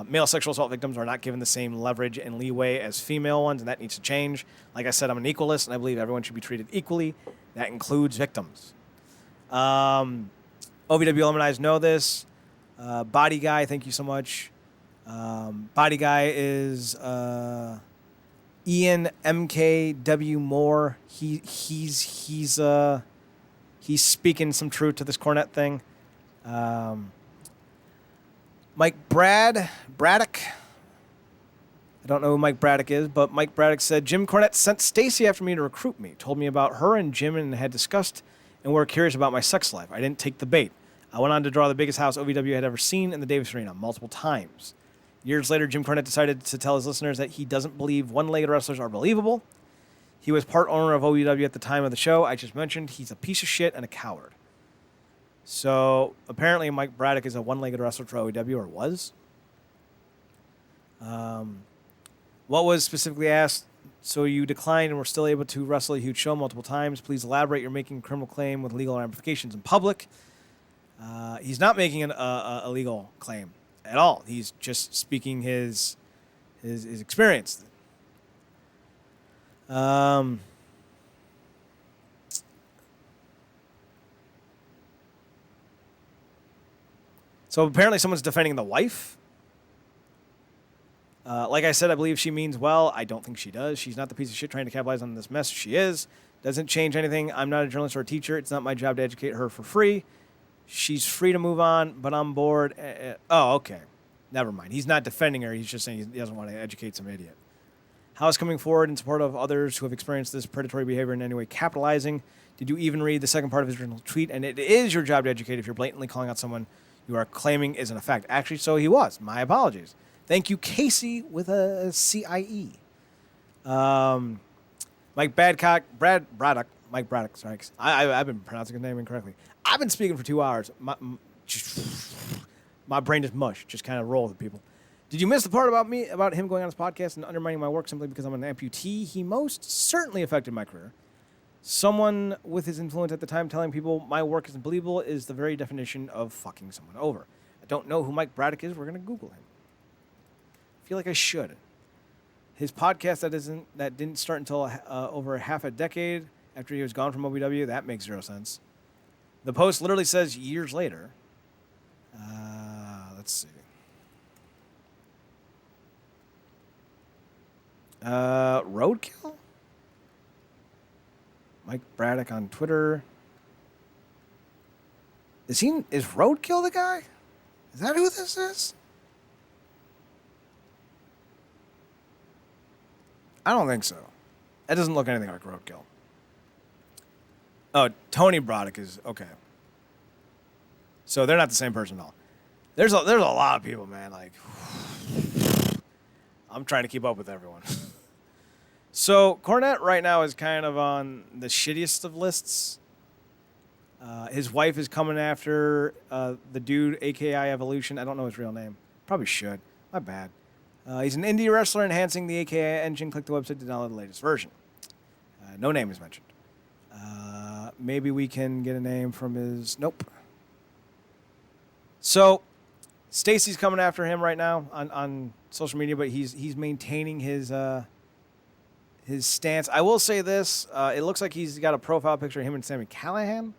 Male sexual assault victims are not given the same leverage and leeway as female ones, and that needs to change. Like I said, I'm an equalist, and I believe everyone should be treated equally. That includes victims. OVW alumni know this. Body Guy, thank you so much. Body Guy is Ian MKW Moore. He's speaking some truth to this Cornette thing. Mike Braddock. I don't know who Mike Braddock is, but Mike Braddock said Jim Cornette sent Stacy after me to recruit me. Told me about her and Jim and had discussed and were curious about my sex life. I didn't take the bait. I went on to draw the biggest house OVW had ever seen in the Davis Arena multiple times. Years later, Jim Cornette decided to tell his listeners that he doesn't believe one-legged wrestlers are believable. He was part owner of OVW at the time of the show I just mentioned. He's a piece of shit and a coward. So apparently Mike Braddock is a one-legged wrestler for OVW, or was. What was specifically asked? So you declined and were still able to wrestle a huge show multiple times. Please elaborate. You're making a criminal claim with legal ramifications in public. He's not making a legal claim at all. He's just speaking his experience. So apparently someone's defending the wife. Like I said, I believe she means well. I don't think she does. She's not the piece of shit trying to capitalize on this mess. She is. Doesn't change anything. I'm not a journalist or a teacher. It's not my job to educate her for free. She's free to move on, but I'm bored. Oh, okay. Never mind. He's not defending her. He's just saying he doesn't want to educate some idiot. How is coming forward in support of others who have experienced this predatory behavior in any way capitalizing? Did you even read the second part of his original tweet? And it is your job to educate if you're blatantly calling out someone you are claiming isn't a fact. Actually, so he was. My apologies. Thank you, Casey, with a CIE. Mike Braddock. Mike Braddock, sorry. I've been pronouncing his name incorrectly. I've been speaking for 2 hours. My brain is mush. Just kind of roll with people. Did you miss the part about him going on his podcast and undermining my work simply because I'm an amputee? He most certainly affected my career. Someone with his influence at the time telling people my work isn't believable is the very definition of fucking someone over. I don't know who Mike Braddock is. We're going to Google him. I feel like I should. His podcast that didn't start until over half a decade after he was gone from OVW, that makes zero sense. The post literally says years later. Let's see. Roadkill? Mike Braddock on Twitter. Is Roadkill the guy? Is that who this is? I don't think so. That doesn't look anything like Roadkill. Oh, Tony Braddock is okay. So they're not the same person at all. There's a lot of people, man. Like, I'm trying to keep up with everyone. So Cornette right now is kind of on the shittiest of lists. His wife is coming after the dude, AKI Evolution. I don't know his real name. Probably should. My bad. He's an indie wrestler enhancing the AKI engine. Click the website to download the latest version. No name is mentioned. Maybe we can get a name from his... Nope. So Stacy's coming after him right now on social media, but he's maintaining his stance. I will say this. It looks like he's got a profile picture of him and Sami Callihan.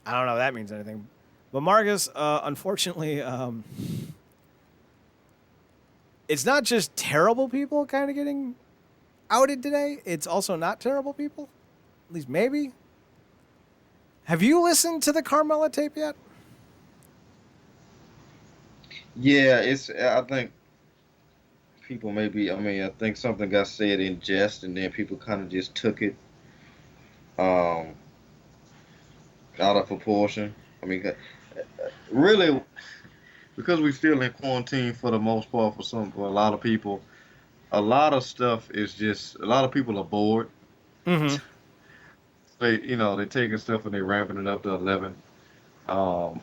I don't know if that means anything. But Marcus, unfortunately, it's not just terrible people kind of getting outed today. It's also not terrible people. At least maybe. Have you listened to the Carmella tape yet? Yeah, I think people maybe. I mean, I think something got said in jest, and then people kind of just took it um, out of proportion. I mean, really, because we're still in quarantine for the most part for a lot of people, a lot of stuff is just a lot of people are bored. Mm-hmm. They're taking stuff and they're ramping it up to 11. Um,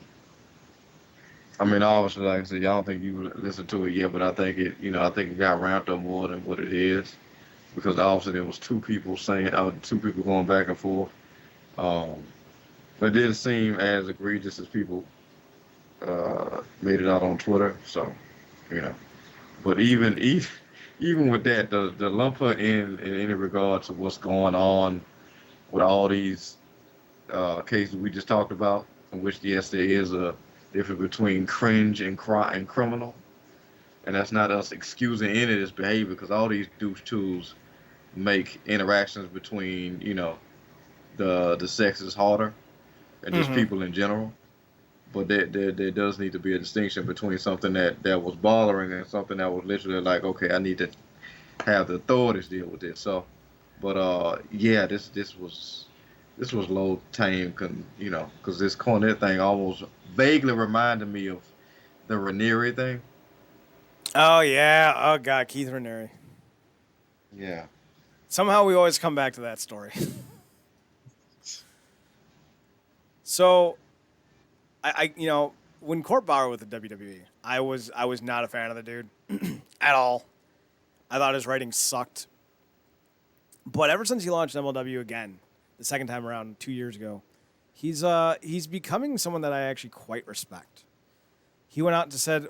I mean, obviously, like I said, y'all don't think you listened to it yet, but I think it got ramped up more than what it is because obviously there was two people going back and forth. Um, but it didn't seem as egregious as people made it out on Twitter. So, you know, but even with that, the lumper in any regard to what's going on with all these cases we just talked about, in which yes, there is a difference between cringe and criminal, and that's not us excusing any of this behavior because all these douche tools make interactions between the sexes harder and just Mm-hmm. people in general. But there does need to be a distinction between something that was bothering and something that was literally like, okay, I need to have the authorities deal with this. So, but yeah, this was low tame, because this Cornet thing almost vaguely reminded me of the Raniere thing. Oh yeah. Oh god, Keith Raniere. Yeah. Somehow we always come back to that story. So, when Corp Bauer with the WWE, I was not a fan of the dude at all. I thought his writing sucked. But ever since he launched MLW again, the second time around 2 years ago, he's becoming someone that I actually quite respect. He went out and said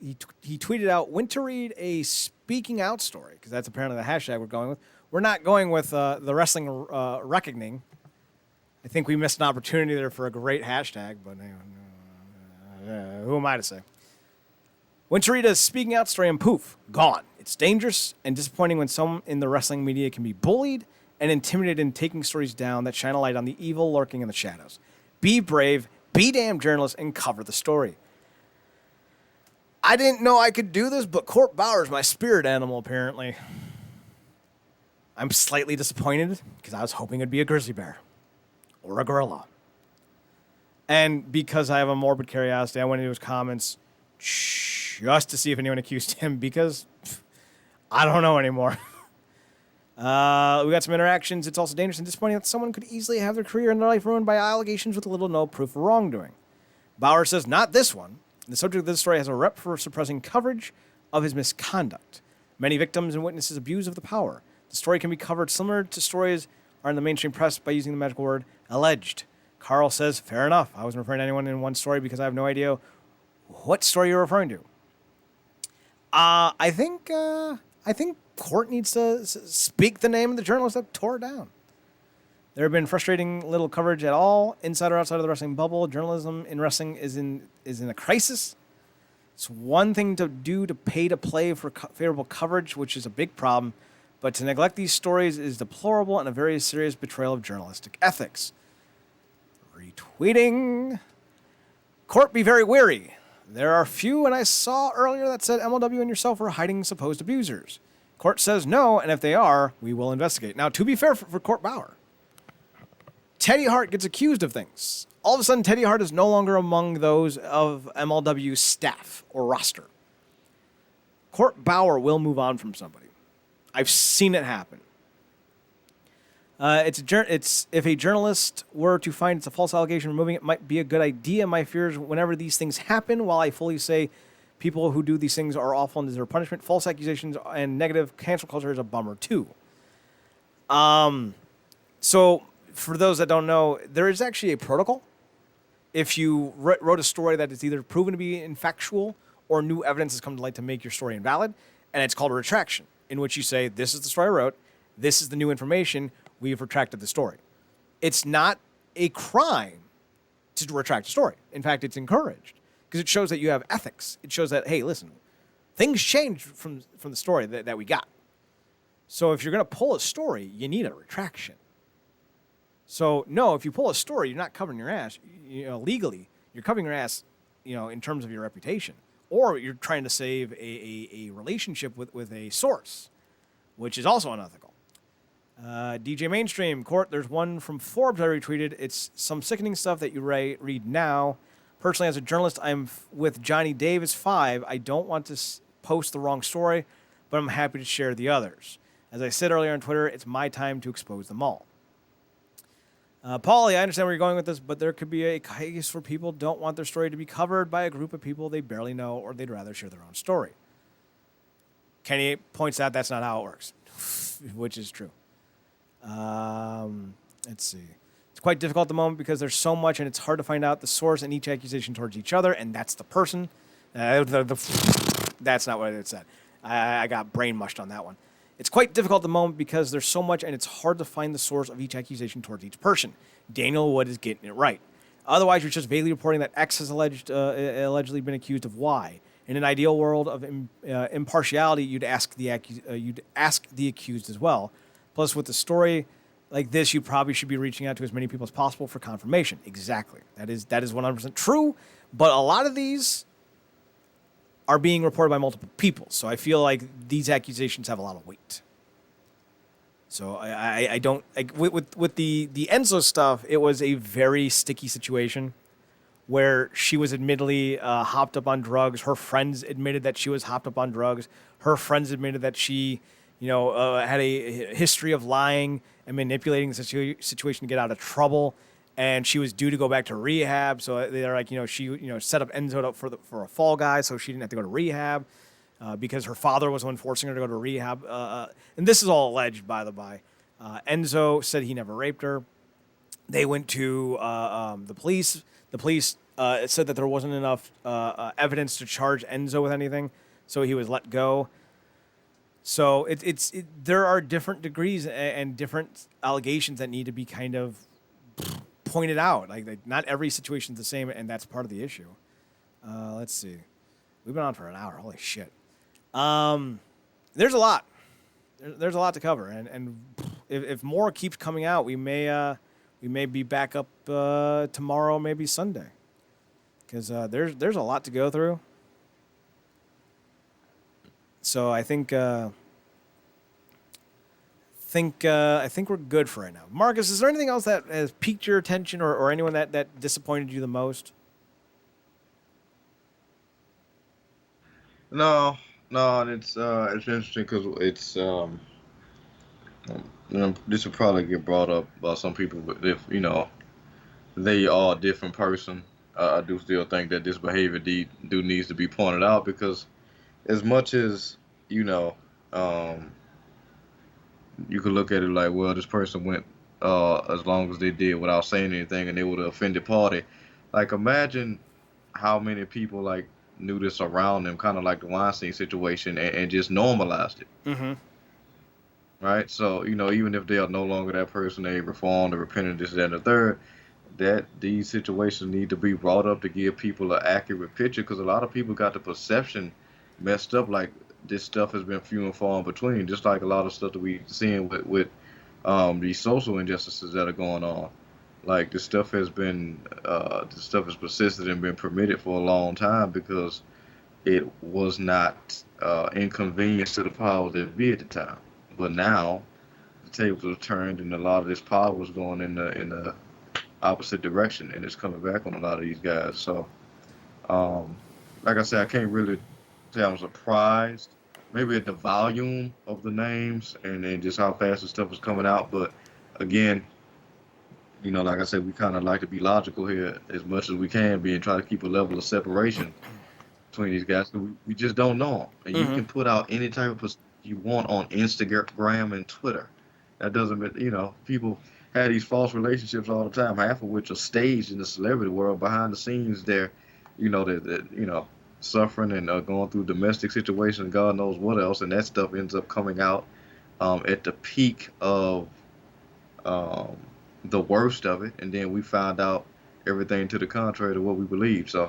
he tweeted out, "Went to read a speaking out story," because that's apparently the hashtag we're going with. We're not going with the wrestling reckoning. I think we missed an opportunity there for a great hashtag, but who am I to say? Went to read a speaking out story and poof, gone. It's dangerous and disappointing when some in the wrestling media can be bullied and intimidated in taking stories down that shine a light on the evil lurking in the shadows. Be brave, be damn journalist, and cover the story. I didn't know I could do this, but Corp Bauer's my spirit animal, apparently. I'm slightly disappointed because I was hoping it'd be a grizzly bear or a gorilla. And because I have a morbid curiosity, I went into his comments just to see if anyone accused him because I don't know anymore. We got some interactions. It's also dangerous and disappointing that someone could easily have their career and their life ruined by allegations with little to no proof of wrongdoing. Bauer says, not this one. The subject of this story has a rep for suppressing coverage of his misconduct. Many victims and witnesses abuse of the power. The story can be covered similar to stories are in the mainstream press by using the magical word alleged. Carl says, fair enough. I wasn't referring to anyone in one story because I have no idea what story you're referring to. I think Court needs to speak the name of the journalist that tore it down. There have been frustrating little coverage at all, inside or outside of the wrestling bubble. Journalism in wrestling is in a crisis. It's one thing to do to pay to play for favorable coverage, which is a big problem, but to neglect these stories is deplorable and a very serious betrayal of journalistic ethics. Retweeting. Court, be very wary. There are few, and I saw earlier that said MLW and yourself are hiding supposed abusers. Court says no, and if they are, we will investigate. Now, to be fair for Court Bauer, Teddy Hart gets accused of things. All of a sudden, Teddy Hart is no longer among those of MLW's staff or roster. Court Bauer will move on from somebody. I've seen it happen. It's if a journalist were to find it's a false allegation, removing it might be a good idea. My fears whenever these things happen, while I fully say people who do these things are awful and deserve punishment, false accusations and negative cancel culture is a bummer too. So for those that don't know, there is actually a protocol. If you wrote a story that is either proven to be infactual or new evidence has come to light to make your story invalid, and it's called a retraction, in which you say, this is the story I wrote, this is the new information, we've retracted the story. It's not a crime to retract a story. In fact, it's encouraged because it shows that you have ethics. It shows that, hey, listen, things changed from the story that we got. So if you're going to pull a story, you need a retraction. So, no, if you pull a story, you're not covering your ass. Legally, you're covering your ass, in terms of your reputation. Or you're trying to save a relationship with a source, which is also unethical. DJ Mainstream, Court, there's one from Forbes I retweeted. It's some sickening stuff that you read now. Personally, as a journalist, I'm with Johnny Davis 5. I don't want to post the wrong story, but I'm happy to share the others. As I said earlier on Twitter, it's my time to expose them all. Paulie, I understand where you're going with this, but there could be a case where people don't want their story to be covered by a group of people they barely know, or they'd rather share their own story. Kenny points out that's not how it works, which is true. Let's see. It's quite difficult at the moment because there's so much, and it's hard to find out the source and each accusation towards each other, and that's the person. That's not what it said. I got brain mushed on that one. It's quite difficult at the moment because there's so much, and it's hard to find the source of each accusation towards each person. Daniel Wood is getting it right. Otherwise, you're just vaguely reporting that X has allegedly been accused of Y. In an ideal world of impartiality, you'd ask the accused as well. Plus, with a story like this, you probably should be reaching out to as many people as possible for confirmation. Exactly. That is 100% true. But a lot of these are being reported by multiple people. So I feel like these accusations have a lot of weight. So I don't... With the Enzo stuff, it was a very sticky situation where she was admittedly hopped up on drugs. Her friends admitted that she was hopped up on drugs. Her friends admitted that she... had a history of lying and manipulating the situation to get out of trouble, and she was due to go back to rehab. So they're like, she set up Enzo up for a fall guy, so she didn't have to go to rehab because her father was the one forcing her to go to rehab. And this is all alleged, by the by. Enzo said he never raped her. They went to the police. The police said that there wasn't enough evidence to charge Enzo with anything, so he was let go. So there are different degrees and different allegations that need to be kind of pointed out. Like not every situation is the same, and that's part of the issue. Let's see. We've been on for an hour. Holy shit. There's a lot. There's a lot to cover, and if more keeps coming out, we may be back up tomorrow, maybe Sunday, because there's a lot to go through. So I think we're good for right now. Marcus, is there anything else that has piqued your attention or anyone that disappointed you the most? No, and it's interesting because it's this will probably get brought up by some people, but if they are a different person, I do still think that this behavior needs to be pointed out because as much as you could look at it like, well, this person went as long as they did without saying anything, and they would have offended party. Like, imagine how many people knew this around them, kind of like the Weinstein situation, and just normalized it. Mm-hmm. Right. So even if they are no longer that person, they reformed or repented, this, that, and the third. That these situations need to be brought up to give people an accurate picture, because a lot of people got the perception messed up, like this stuff has been few and far in between, just like a lot of stuff that we seeing with these social injustices that are going on. Like this stuff has persisted and been permitted for a long time because it was not inconvenience to the powers that be at the time. But now the tables have turned, and a lot of this power was going in the opposite direction, and it's coming back on a lot of these guys. So, like I said, I can't really say I'm surprised. Maybe at the volume of the names and just how fast the stuff is coming out. But again, like I said, we kind of like to be logical here as much as we can be and try to keep a level of separation between these guys. We just don't know them. And you can put out any type of perspective you want on Instagram and Twitter. That doesn't mean, people have these false relationships all the time, half of which are staged in the celebrity world. Behind the scenes, they're, suffering and going through domestic situations, God knows what else, and that stuff ends up coming out at the peak of the worst of it, and then we find out everything to the contrary to what we believe. So,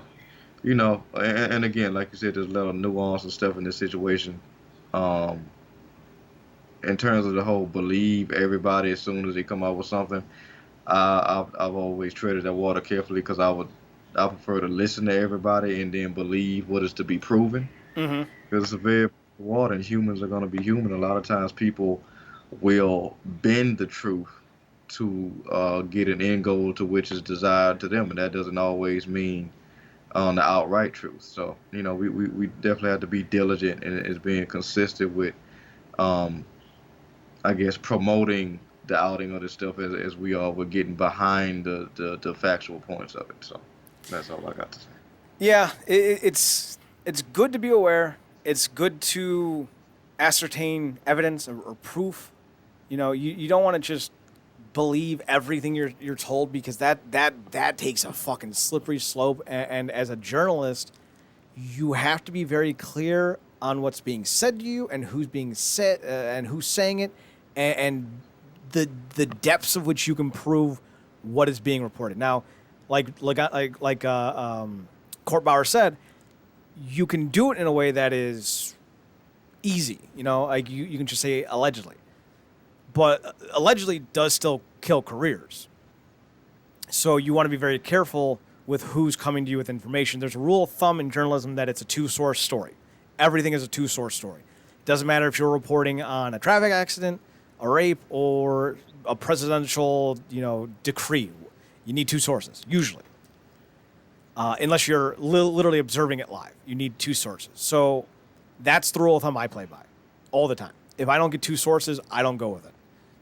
and again, like you said, there's a lot of nuance and stuff in this situation. In terms of the whole believe everybody as soon as they come out with something, I've always treaded that water carefully because I prefer to listen to everybody and then believe what is to be proven. Because it's a very water, and humans are going to be human. A lot of times people will bend the truth to get an end goal to which is desired to them, and that doesn't always mean on the outright truth. So, we definitely have to be diligent in is being consistent with, um, I guess, promoting the outing of this stuff as we are. We're getting behind the factual points of it. So that's all I got to say. Yeah, it's good to be aware. It's good to ascertain evidence or proof. You don't want to just believe everything you're told, because that takes a fucking slippery slope. And as a journalist, you have to be very clear on what's being said to you and who's being said and who's saying it, and the depths of which you can prove what is being reported. Now, like Court Bauer said, you can do it in a way that is easy. Like you can just say allegedly, but allegedly does still kill careers. So you want to be very careful with who's coming to you with information. There's a rule of thumb in journalism that it's a two-source story. Everything is a two-source story. Doesn't matter if you're reporting on a traffic accident, a rape, or a presidential, decree. You need two sources, usually. Unless you're literally observing it live. You need two sources. So that's the rule of thumb I play by all the time. If I don't get two sources, I don't go with it,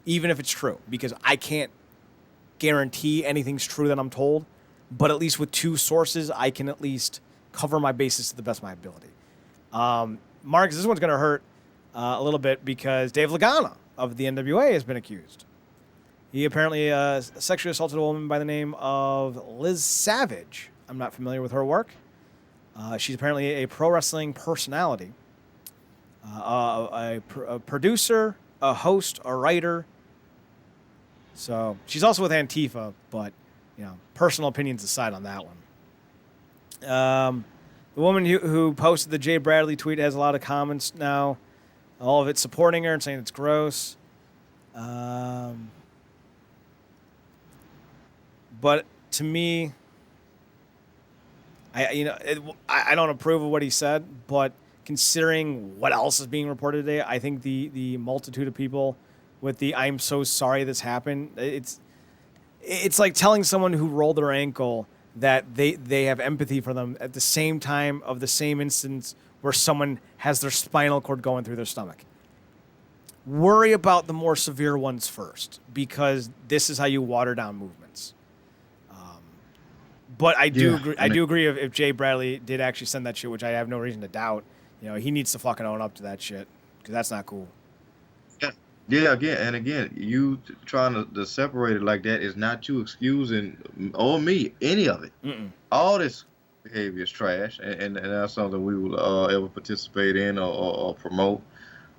even if it's true, because I can't guarantee anything's true that I'm told. But at least with two sources, I can at least cover my bases to the best of my ability. Mark, this one's going to hurt a little bit because Dave Lagana of the NWA has been accused. He apparently sexually assaulted a woman by the name of Liz Savage. I'm not familiar with her work. She's apparently a pro wrestling personality, a producer, a host, a writer. So she's also with Antifa, but personal opinions aside on that one. The woman who posted the Jay Bradley tweet has a lot of comments now, all of it supporting her and saying it's gross. But to me, I don't approve of what he said, but considering what else is being reported today, I think the multitude of people with the "I'm so sorry this happened," it's like telling someone who rolled their ankle that they have empathy for them at the same time of the same instance where someone has their spinal cord going through their stomach. Worry about the more severe ones first, because this is how you water down movements. But I do agree. I do agree if Jay Bradley did actually send that shit, which I have no reason to doubt. He needs to fucking own up to that shit, because that's not cool. Yeah, again, you trying to separate it like that is not you excusing or me any of it. Mm-mm. All this behavior is trash, and that's something we will ever participate in or promote.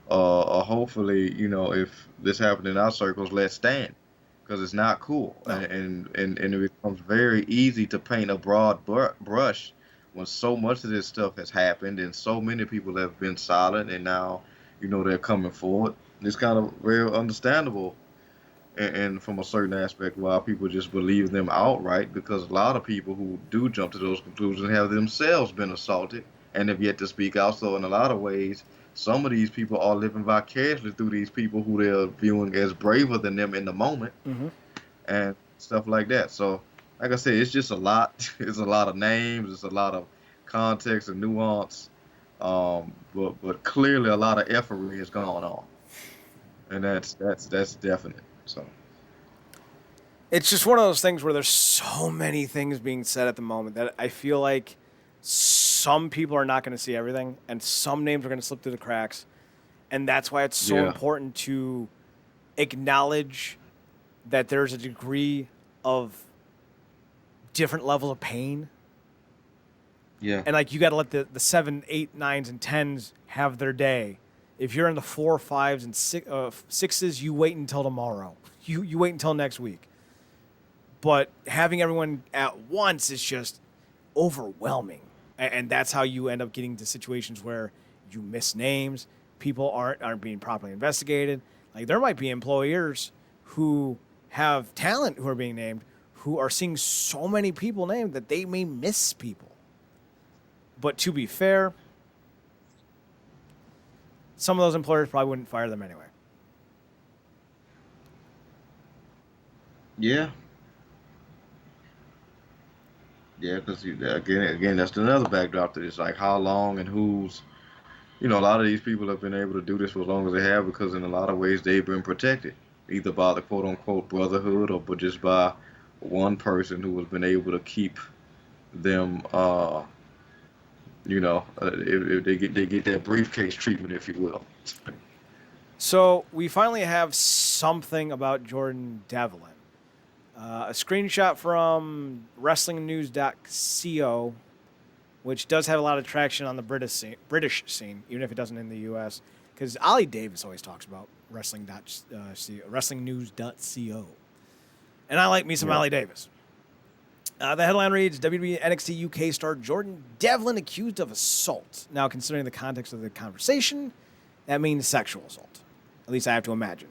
Or hopefully, if this happened in our circles, let's stand, because it's not cool. No. And it becomes very easy to paint a broad brush when so much of this stuff has happened and so many people have been silent, and now they're coming forward. It's kind of very understandable, and from a certain aspect, why people just believe them outright, because a lot of people who do jump to those conclusions have themselves been assaulted and have yet to speak out. So in a lot of ways, some of these people are living vicariously through these people who they're viewing as braver than them in the moment, and stuff like that. So, like I said, it's just a lot. It's a lot of names. It's a lot of context and nuance. But clearly a lot of effery is going on, and that's definite. So it's just one of those things where there's so many things being said at the moment that I feel like some people are not going to see everything, and some names are going to slip through the cracks, and that's why it's so important to acknowledge that there's a degree of different levels of pain. Yeah. And like you got to let the 7, 8, 9s, and 10s have their day. If you're in the 4, 5s, and 6s, you wait until tomorrow. You wait until next week. But having everyone at once is just overwhelming, and that's how you end up getting to situations where you miss names, people aren't being properly investigated. Like there might be employers who have talent who are being named, who are seeing so many people named that they may miss people. But to be fair, some of those employers probably wouldn't fire them anyway. Yeah, yeah, because again, that's another backdrop to this. Like, how long and who's, a lot of these people have been able to do this for as long as they have because in a lot of ways they've been protected, either by the quote unquote brotherhood or but just by one person who has been able to keep them, if they get that briefcase treatment, if you will. So we finally have something about Jordan Devlin. A screenshot from WrestlingNews.co, which does have a lot of traction on the British scene, even if it doesn't in the U.S. Because Ollie Davis always talks about WrestlingNews.co, and I like me some Yeah. Ollie Davis. The headline reads, WWE NXT UK star Jordan Devlin accused of assault. Now, considering the context of the conversation, that means sexual assault. At least I have to imagine.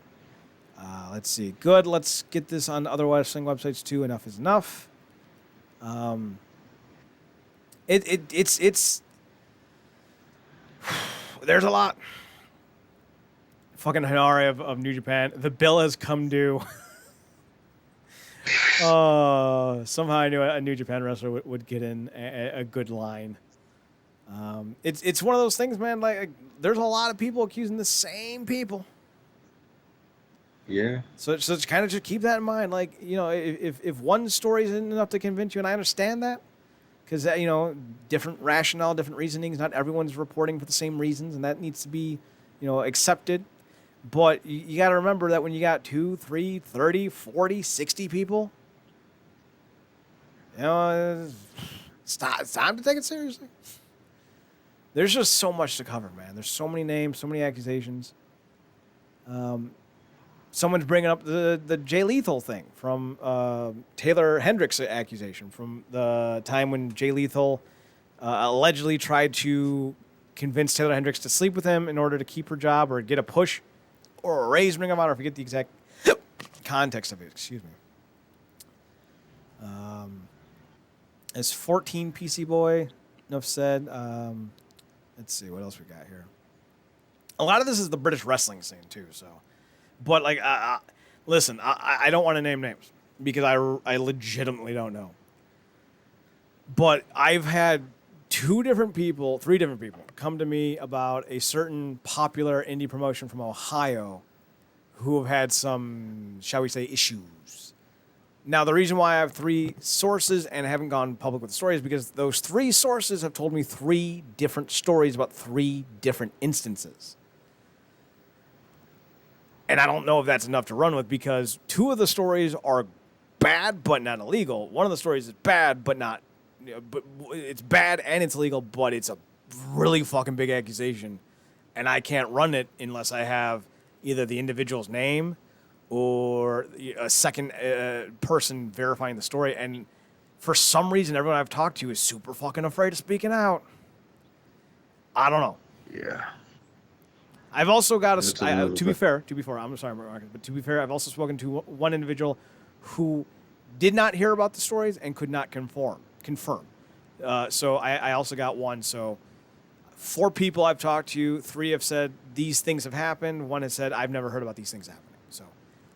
Let's see. Good. Let's get this on other wrestling websites too. Enough is enough. It's there's a lot. Fucking Hinari of New Japan. The bill has come due. Somehow I knew a New Japan wrestler would get in a good line. It's one of those things, man. Like there's a lot of people accusing the same people. Yeah. So kind of just keep that in mind. Like, if one story isn't enough to convince you, and I understand that, because, different rationale, different reasonings, not everyone's reporting for the same reasons, and that needs to be, accepted. But you got to remember that when you got 2, 3, 30, 40, 60 people, it's time to take it seriously. There's just so much to cover, man. There's so many names, so many accusations. Someone's bringing up the Jay Lethal thing from Taylor Hendricks' accusation from the time when Jay Lethal allegedly tried to convince Taylor Hendricks to sleep with him in order to keep her job or get a push or a raise, Ring of Honor. I forget the exact context of it. Excuse me. As 14 PC Boy, enough said. Let's see what else we got here. A lot of this is the British wrestling scene too, so. But, like, listen, I don't want to name names because I legitimately don't know. But I've had 3 different people come to me about a certain popular indie promotion from Ohio who have had some, shall we say, issues. Now, the reason why I have 3 sources and haven't gone public with the stories is because those 3 sources have told me 3 different stories about 3 different instances. And I don't know if that's enough to run with because 2 of the stories are bad but not illegal. One of the stories is bad but not, but it's bad and it's illegal, but it's a really fucking big accusation, and I can't run it unless I have either the individual's name or a second person verifying the story. And for some reason, everyone I've talked to is super fucking afraid of speaking out. I don't know. Yeah. I've also got To be fair, I'm sorry, Marcus, but to be fair, I've also spoken to one individual who did not hear about the stories and could not confirm. So I also got one. So 4 people I've talked to, 3 have said these things have happened. 1 has said I've never heard about these things happening. So,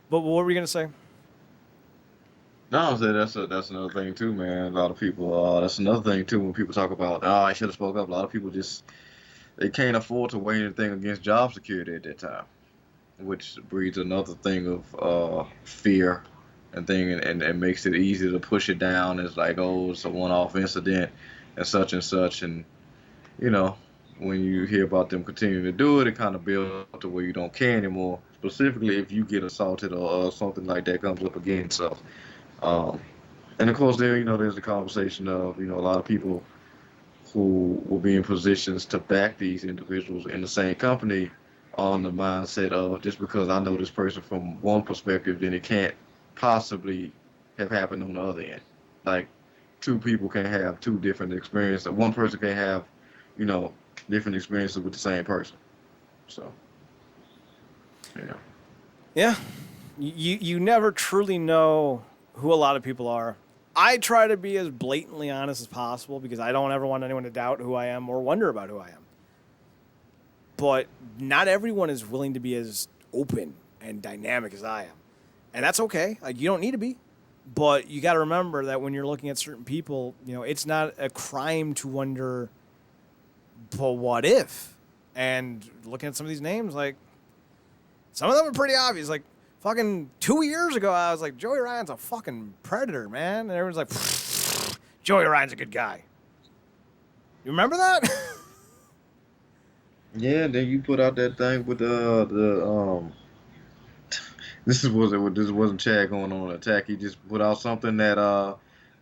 but what were we gonna say? No, I say that's another thing too, man. A lot of people. That's another thing too when people talk about, I should have spoke up. A lot of people just they can't afford to weigh anything against job security at that time, which breeds another thing of fear and makes it easy to push it down as like, oh, it's a one-off incident and such. And, when you hear about them continuing to do it, it kind of builds up to where you don't care anymore, specifically if you get assaulted or something like that comes up again. So, and of course, there's the conversation of, a lot of people who will be in positions to back these individuals in the same company on the mindset of just because I know this person from one perspective, then it can't possibly have happened on the other end. Like 2 people can have 2 different experiences. One person can have, different experiences with the same person. So, yeah. Yeah, you never truly know who a lot of people are. I try to be as blatantly honest as possible because I don't ever want anyone to doubt who I am or wonder about who I am. But not everyone is willing to be as open and dynamic as I am. And that's okay. Like, you don't need to be. But you got to remember that when you're looking at certain people, it's not a crime to wonder, but what if? And looking at some of these names, like, some of them are pretty obvious. Like, fucking 2 years ago, I was like, Joey Ryan's a fucking predator, man. And everyone's like, Joey Ryan's a good guy. You remember that? Yeah, then you put out that thing with this wasn't Chad going on an attack. He just put out something that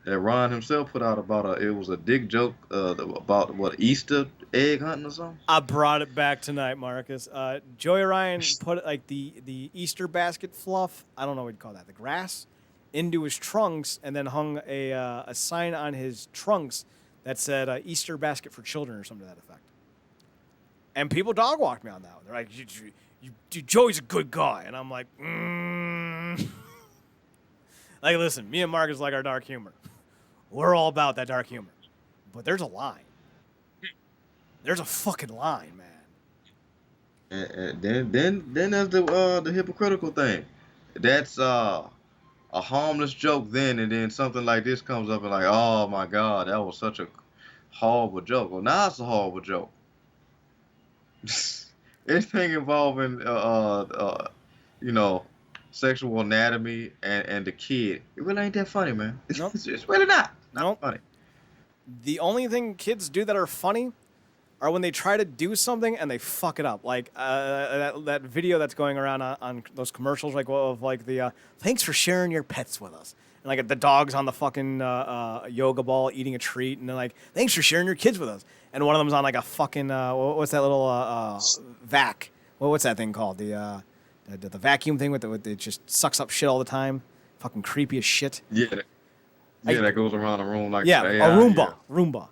Ron himself put out about it was a dick joke about what Easter egg hunting or something. I brought it back tonight, Marcus. Joey Ryan put like the Easter basket fluff, I don't know what you'd call that, the grass, into his trunks, and then hung a sign on his trunks that said Easter basket for children or something to that effect. And people dog walked me on that one. They're like, Joey's a good guy. And I'm like, Like, listen, me and Marcus like our dark humor. We're all about that dark humor. But there's a line. There's a fucking line, man. And then there's the hypocritical thing. That's a harmless joke then, and then something like this comes up and like, oh my God, that was such a horrible joke. Well, now it's a horrible joke. Anything involving sexual anatomy and the kid, it really ain't that funny, man. Nope. It's really not Nope. funny. The only thing kids do that are funny are when they try to do something and they fuck it up. Like that video that's going around on those commercials, like of like the thanks for sharing your pets with us, and like the dog's on the fucking yoga ball eating a treat, and they're like, thanks for sharing your kids with us, and one of them's on like a fucking what's that little vac? What's that thing called? The vacuum thing with it just sucks up shit all the time. Fucking creepy as shit. Yeah, that goes around the room like a Roomba. Yeah. Roomba.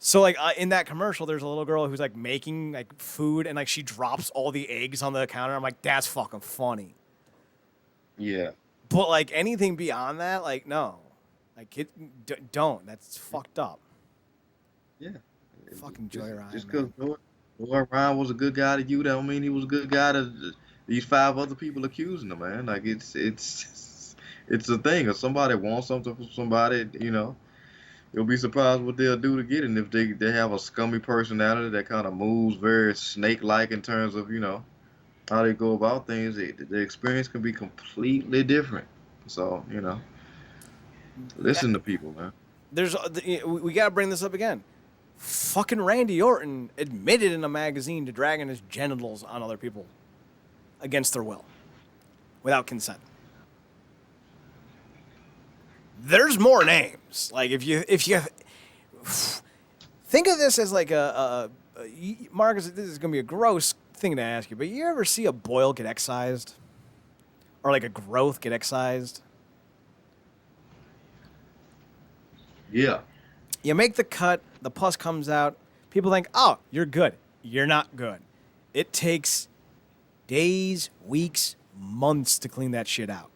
So like in that commercial, there's a little girl who's like making like food and like she drops all the eggs on the counter. I'm like, that's fucking funny. Yeah. But like anything beyond that, like no, like don't. That's fucked up. Yeah. Fucking Joey Ryan. Just because Joey Ryan was a good guy to you, that don't mean he was a good guy to these 5 other people accusing him, man. Like it's a thing. If somebody wants something from somebody, you'll be surprised what they'll do to get it. And if they have a scummy personality that kind of moves very snake-like in terms of, how they go about things, the experience can be completely different. So, listen to people, man. We got to bring this up again. Fucking Randy Orton admitted in a magazine to dragging his genitals on other people against their will, without consent. There's more names. Like if you think of this as like Marcus, this is gonna be a gross thing to ask you, but you ever see a boil get excised, or like a growth get excised? Yeah. You make the cut, the pus comes out. People think, oh, you're good. You're not good. It takes days, weeks, months to clean that shit out.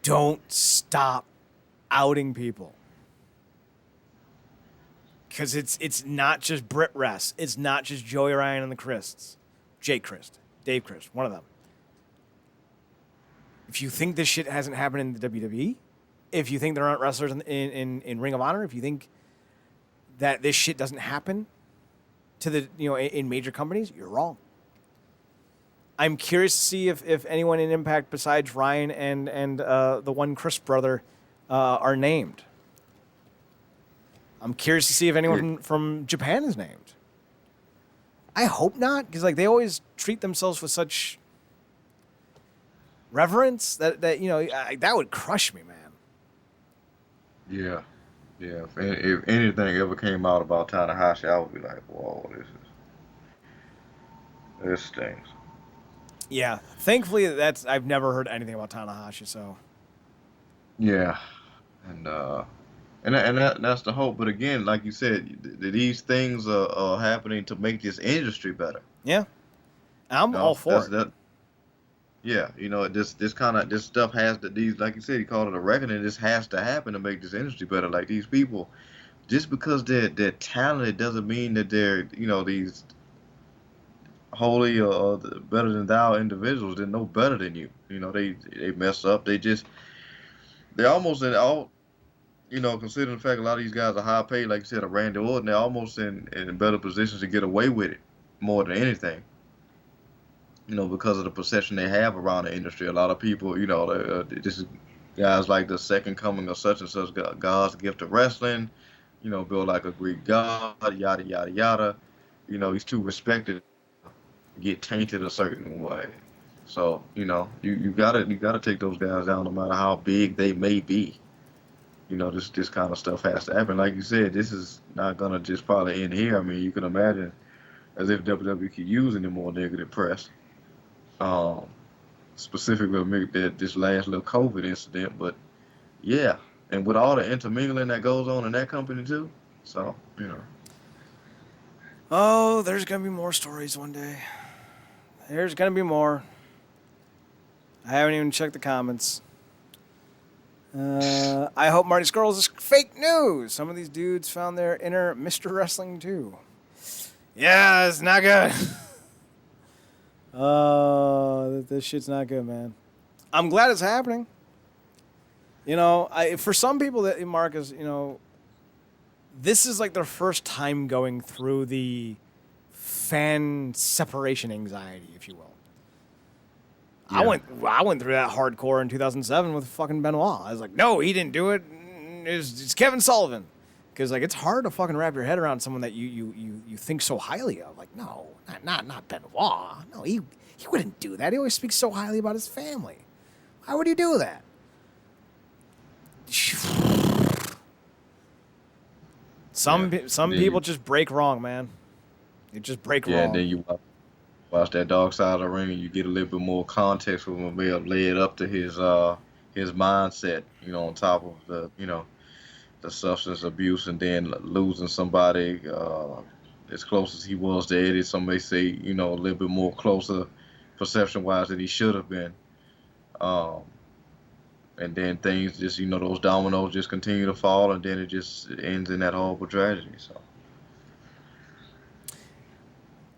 Don't stop outing people. Because it's not just Britt Rest. It's not just Joey Ryan and the Christs. Jake Christ. Dave Christ. One of them. If you think this shit hasn't happened in the WWE, if you think there aren't wrestlers in Ring of Honor, if you think that this shit doesn't happen to the in major companies, you're wrong. I'm curious to see if anyone in Impact besides Ryan and the one Chris brother are named. I'm curious to see if anyone from Japan is named. I hope not, because like they always treat themselves with such reverence that that would crush me, man. Yeah. If anything ever came out about Tanahashi, I would be like, whoa, this stinks. Yeah, thankfully I've never heard anything about Tanahashi, so. Yeah, and that's the hope. But again, like you said, these things are happening to make this industry better. Yeah, I'm all for it. Yeah, this stuff has to, like you said, you called it a reckoning. This has to happen to make this industry better. Like these people, just because they're talented doesn't mean that they're these holy or better than thou individuals that know better than you. You know, they mess up. They almost in all. You know, considering the fact a lot of these guys are high paid, like you said, a Randy Orton, they're almost in better positions to get away with it more than anything. You know, because of the perception they have around the industry. A lot of people, you know, this is guys like the second coming of such and such, God's gift of wrestling. You know, built like a Greek god, yada yada yada. You know, he's too respected to get tainted a certain way. So, you know, you gotta take those guys down no matter how big they may be. You know, this kind of stuff has to happen. Like you said, this is not gonna just probably end here. I mean, you can imagine as if WWE could use any more negative press. Um, Specifically that this last little COVID incident, but yeah, and with all the intermingling that goes on in that company too. So, you know. Oh, there's gonna be more stories one day. There's gonna be more. I haven't even checked the comments. I hope Marty Scurlls is fake news. Some of these dudes found their inner Mr. Wrestling too. Yeah, it's not good. This shit's not good, man. I'm glad it's happening. You know, for some people that Mark is, you know, this is like their first time going through the fan separation anxiety, if you will. Yeah. I went through that hardcore in 2007 with fucking Benoit. I was like, no, he didn't do it. It's Kevin Sullivan. Because like it's hard to fucking wrap your head around someone that you think so highly of. Like, no, not Benoit. No, he wouldn't do that. He always speaks so highly about his family. Why would he do that? Some people just break wrong, man. They just break wrong. Yeah, and then you watch that Dark Side of the Ring, and you get a little bit more context from what may have led up to his mindset. You know, on top of the substance abuse, and then losing somebody as close as he was to Eddie. Some may say, you know, a little bit more closer perception-wise than he should have been. And then things just, you know, those dominoes just continue to fall, and then it just ends in that horrible tragedy. So.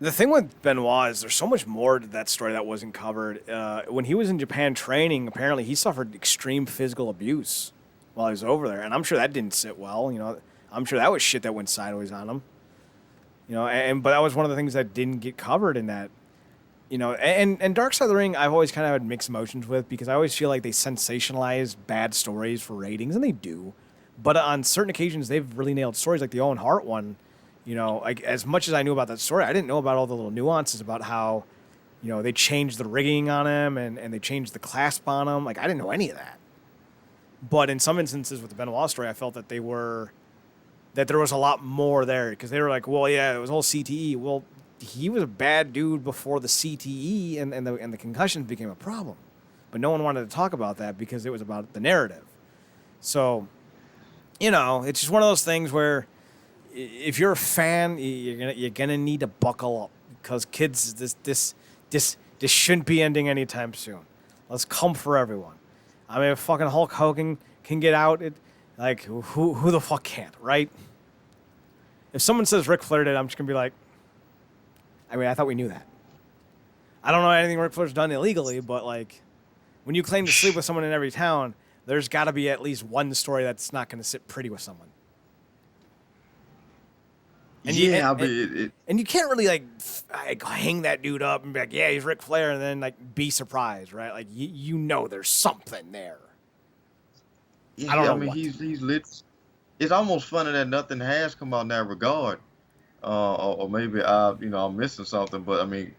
The thing with Benoit is there's so much more to that story that wasn't covered. When he was in Japan training, apparently he suffered extreme physical abuse while he was over there, and I'm sure that didn't sit well. You know, I'm sure that was shit that went sideways on him. You know, but that was one of the things that didn't get covered in that. You know, and Dark Side of the Ring, I've always kind of had mixed emotions with because I always feel like they sensationalize bad stories for ratings, and they do. But on certain occasions, they've really nailed stories, like the Owen Hart one. You know, like as much as I knew about that story, I didn't know about all the little nuances about how, you know, they changed the rigging on him and they changed the clasp on him. Like I didn't know any of that. But in some instances with the Benoit story, I felt that there was a lot more there because they were like, well, yeah, it was all CTE. Well, he was a bad dude before the CTE and the concussions became a problem. But no one wanted to talk about that because it was about the narrative. So, you know, it's just one of those things where if you're a fan, you're gonna need to buckle up because kids, this shouldn't be ending anytime soon. Let's come for everyone. I mean, if fucking Hulk Hogan can get out, who the fuck can't, right? If someone says Ric Flair did, I'm just gonna be like, I mean, I thought we knew that. I don't know anything Ric Flair's done illegally, but like, when you claim to sleep with someone in every town, there's got to be at least one story that's not going to sit pretty with someone. And you can't really like hang that dude up and be like, yeah, he's Ric Flair, and then like be surprised, right? Like you know, there's something there. Yeah, I mean, he's lit. It's almost funny that nothing has come out in that regard, or maybe I'm missing something. But I mean,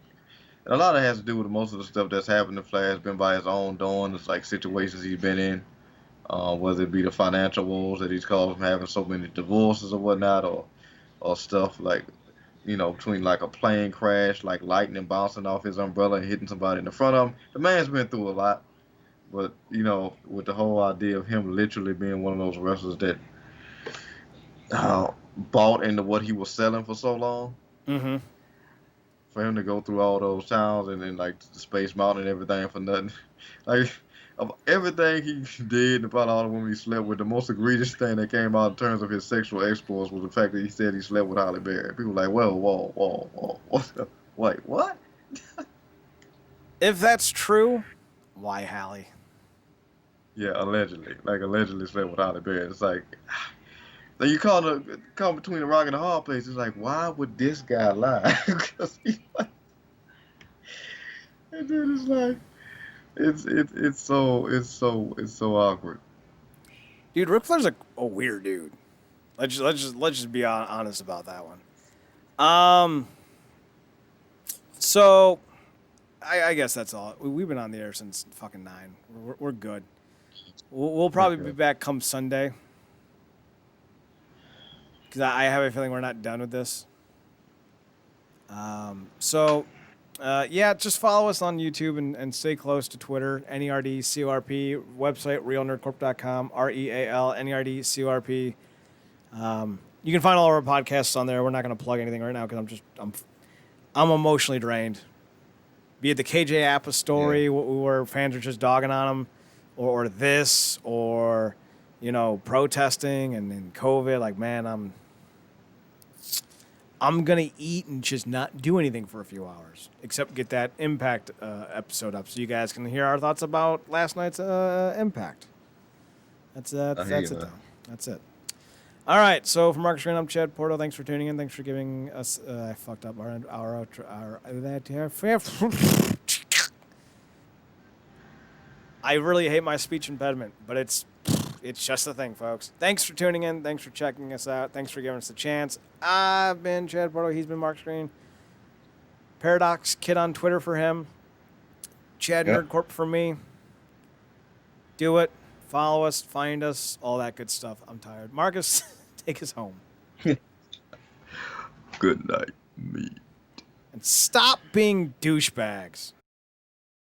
and a lot of it has to do with most of the stuff that's happened to Flair has been by his own doing. It's like situations he's been in, whether it be the financial woes that he's caused from having so many divorces or whatnot, or stuff like, you know, between like a plane crash, like lightning bouncing off his umbrella and hitting somebody in the front of him. The man's been through a lot, but you know, with the whole idea of him literally being one of those wrestlers that bought into what he was selling for so long. Mm-hmm. For him to go through all those towns and then like the Space Mountain and everything for nothing, like of everything he did about all the women he slept with, the most egregious thing that came out in terms of his sexual exploits was the fact that he said he slept with Holly Berry. People were like, whoa, what? If that's true, why Hallie? Yeah, allegedly. Like allegedly slept with Halle Berry. It's like you call between a rock and a hard place. It's like, why would this guy lie? Because and then it's like it's so awkward. Dude, Ric Flair's a weird dude. Let's just be honest about that one. So I guess that's all. We've been on the air since fucking 9. We're good. We'll probably be back come Sunday. Because I have a feeling we're not done with this. Yeah, just follow us on YouTube and stay close to Twitter, NERDCORP, website, realnerdcorp.com, REAL, NERDCORP. You can find all of our podcasts on there. We're not going to plug anything right now because I'm emotionally drained. Be it the KJ Appa story where fans are just dogging on him, or this, or, protesting and COVID. Like, man, I'm going to eat and just not do anything for a few hours, except get that Impact episode up so you guys can hear our thoughts about last night's Impact. That's it, though. That's it. All right, so from Marcus Green, I'm Chad Porto. Thanks for tuning in. Thanks for giving us... I fucked up our I really hate my speech impediment, but it's just the thing, folks. Thanks for tuning in. Thanks for checking us out. Thanks for giving us a chance. I've been Chad Porto. He's been Mark Screen. Paradox Kid on Twitter for him. Chad NerdCorp for me. Do it. Follow us. Find us. All that good stuff. I'm tired. Marcus, take us home. Good night, me. And stop being douchebags.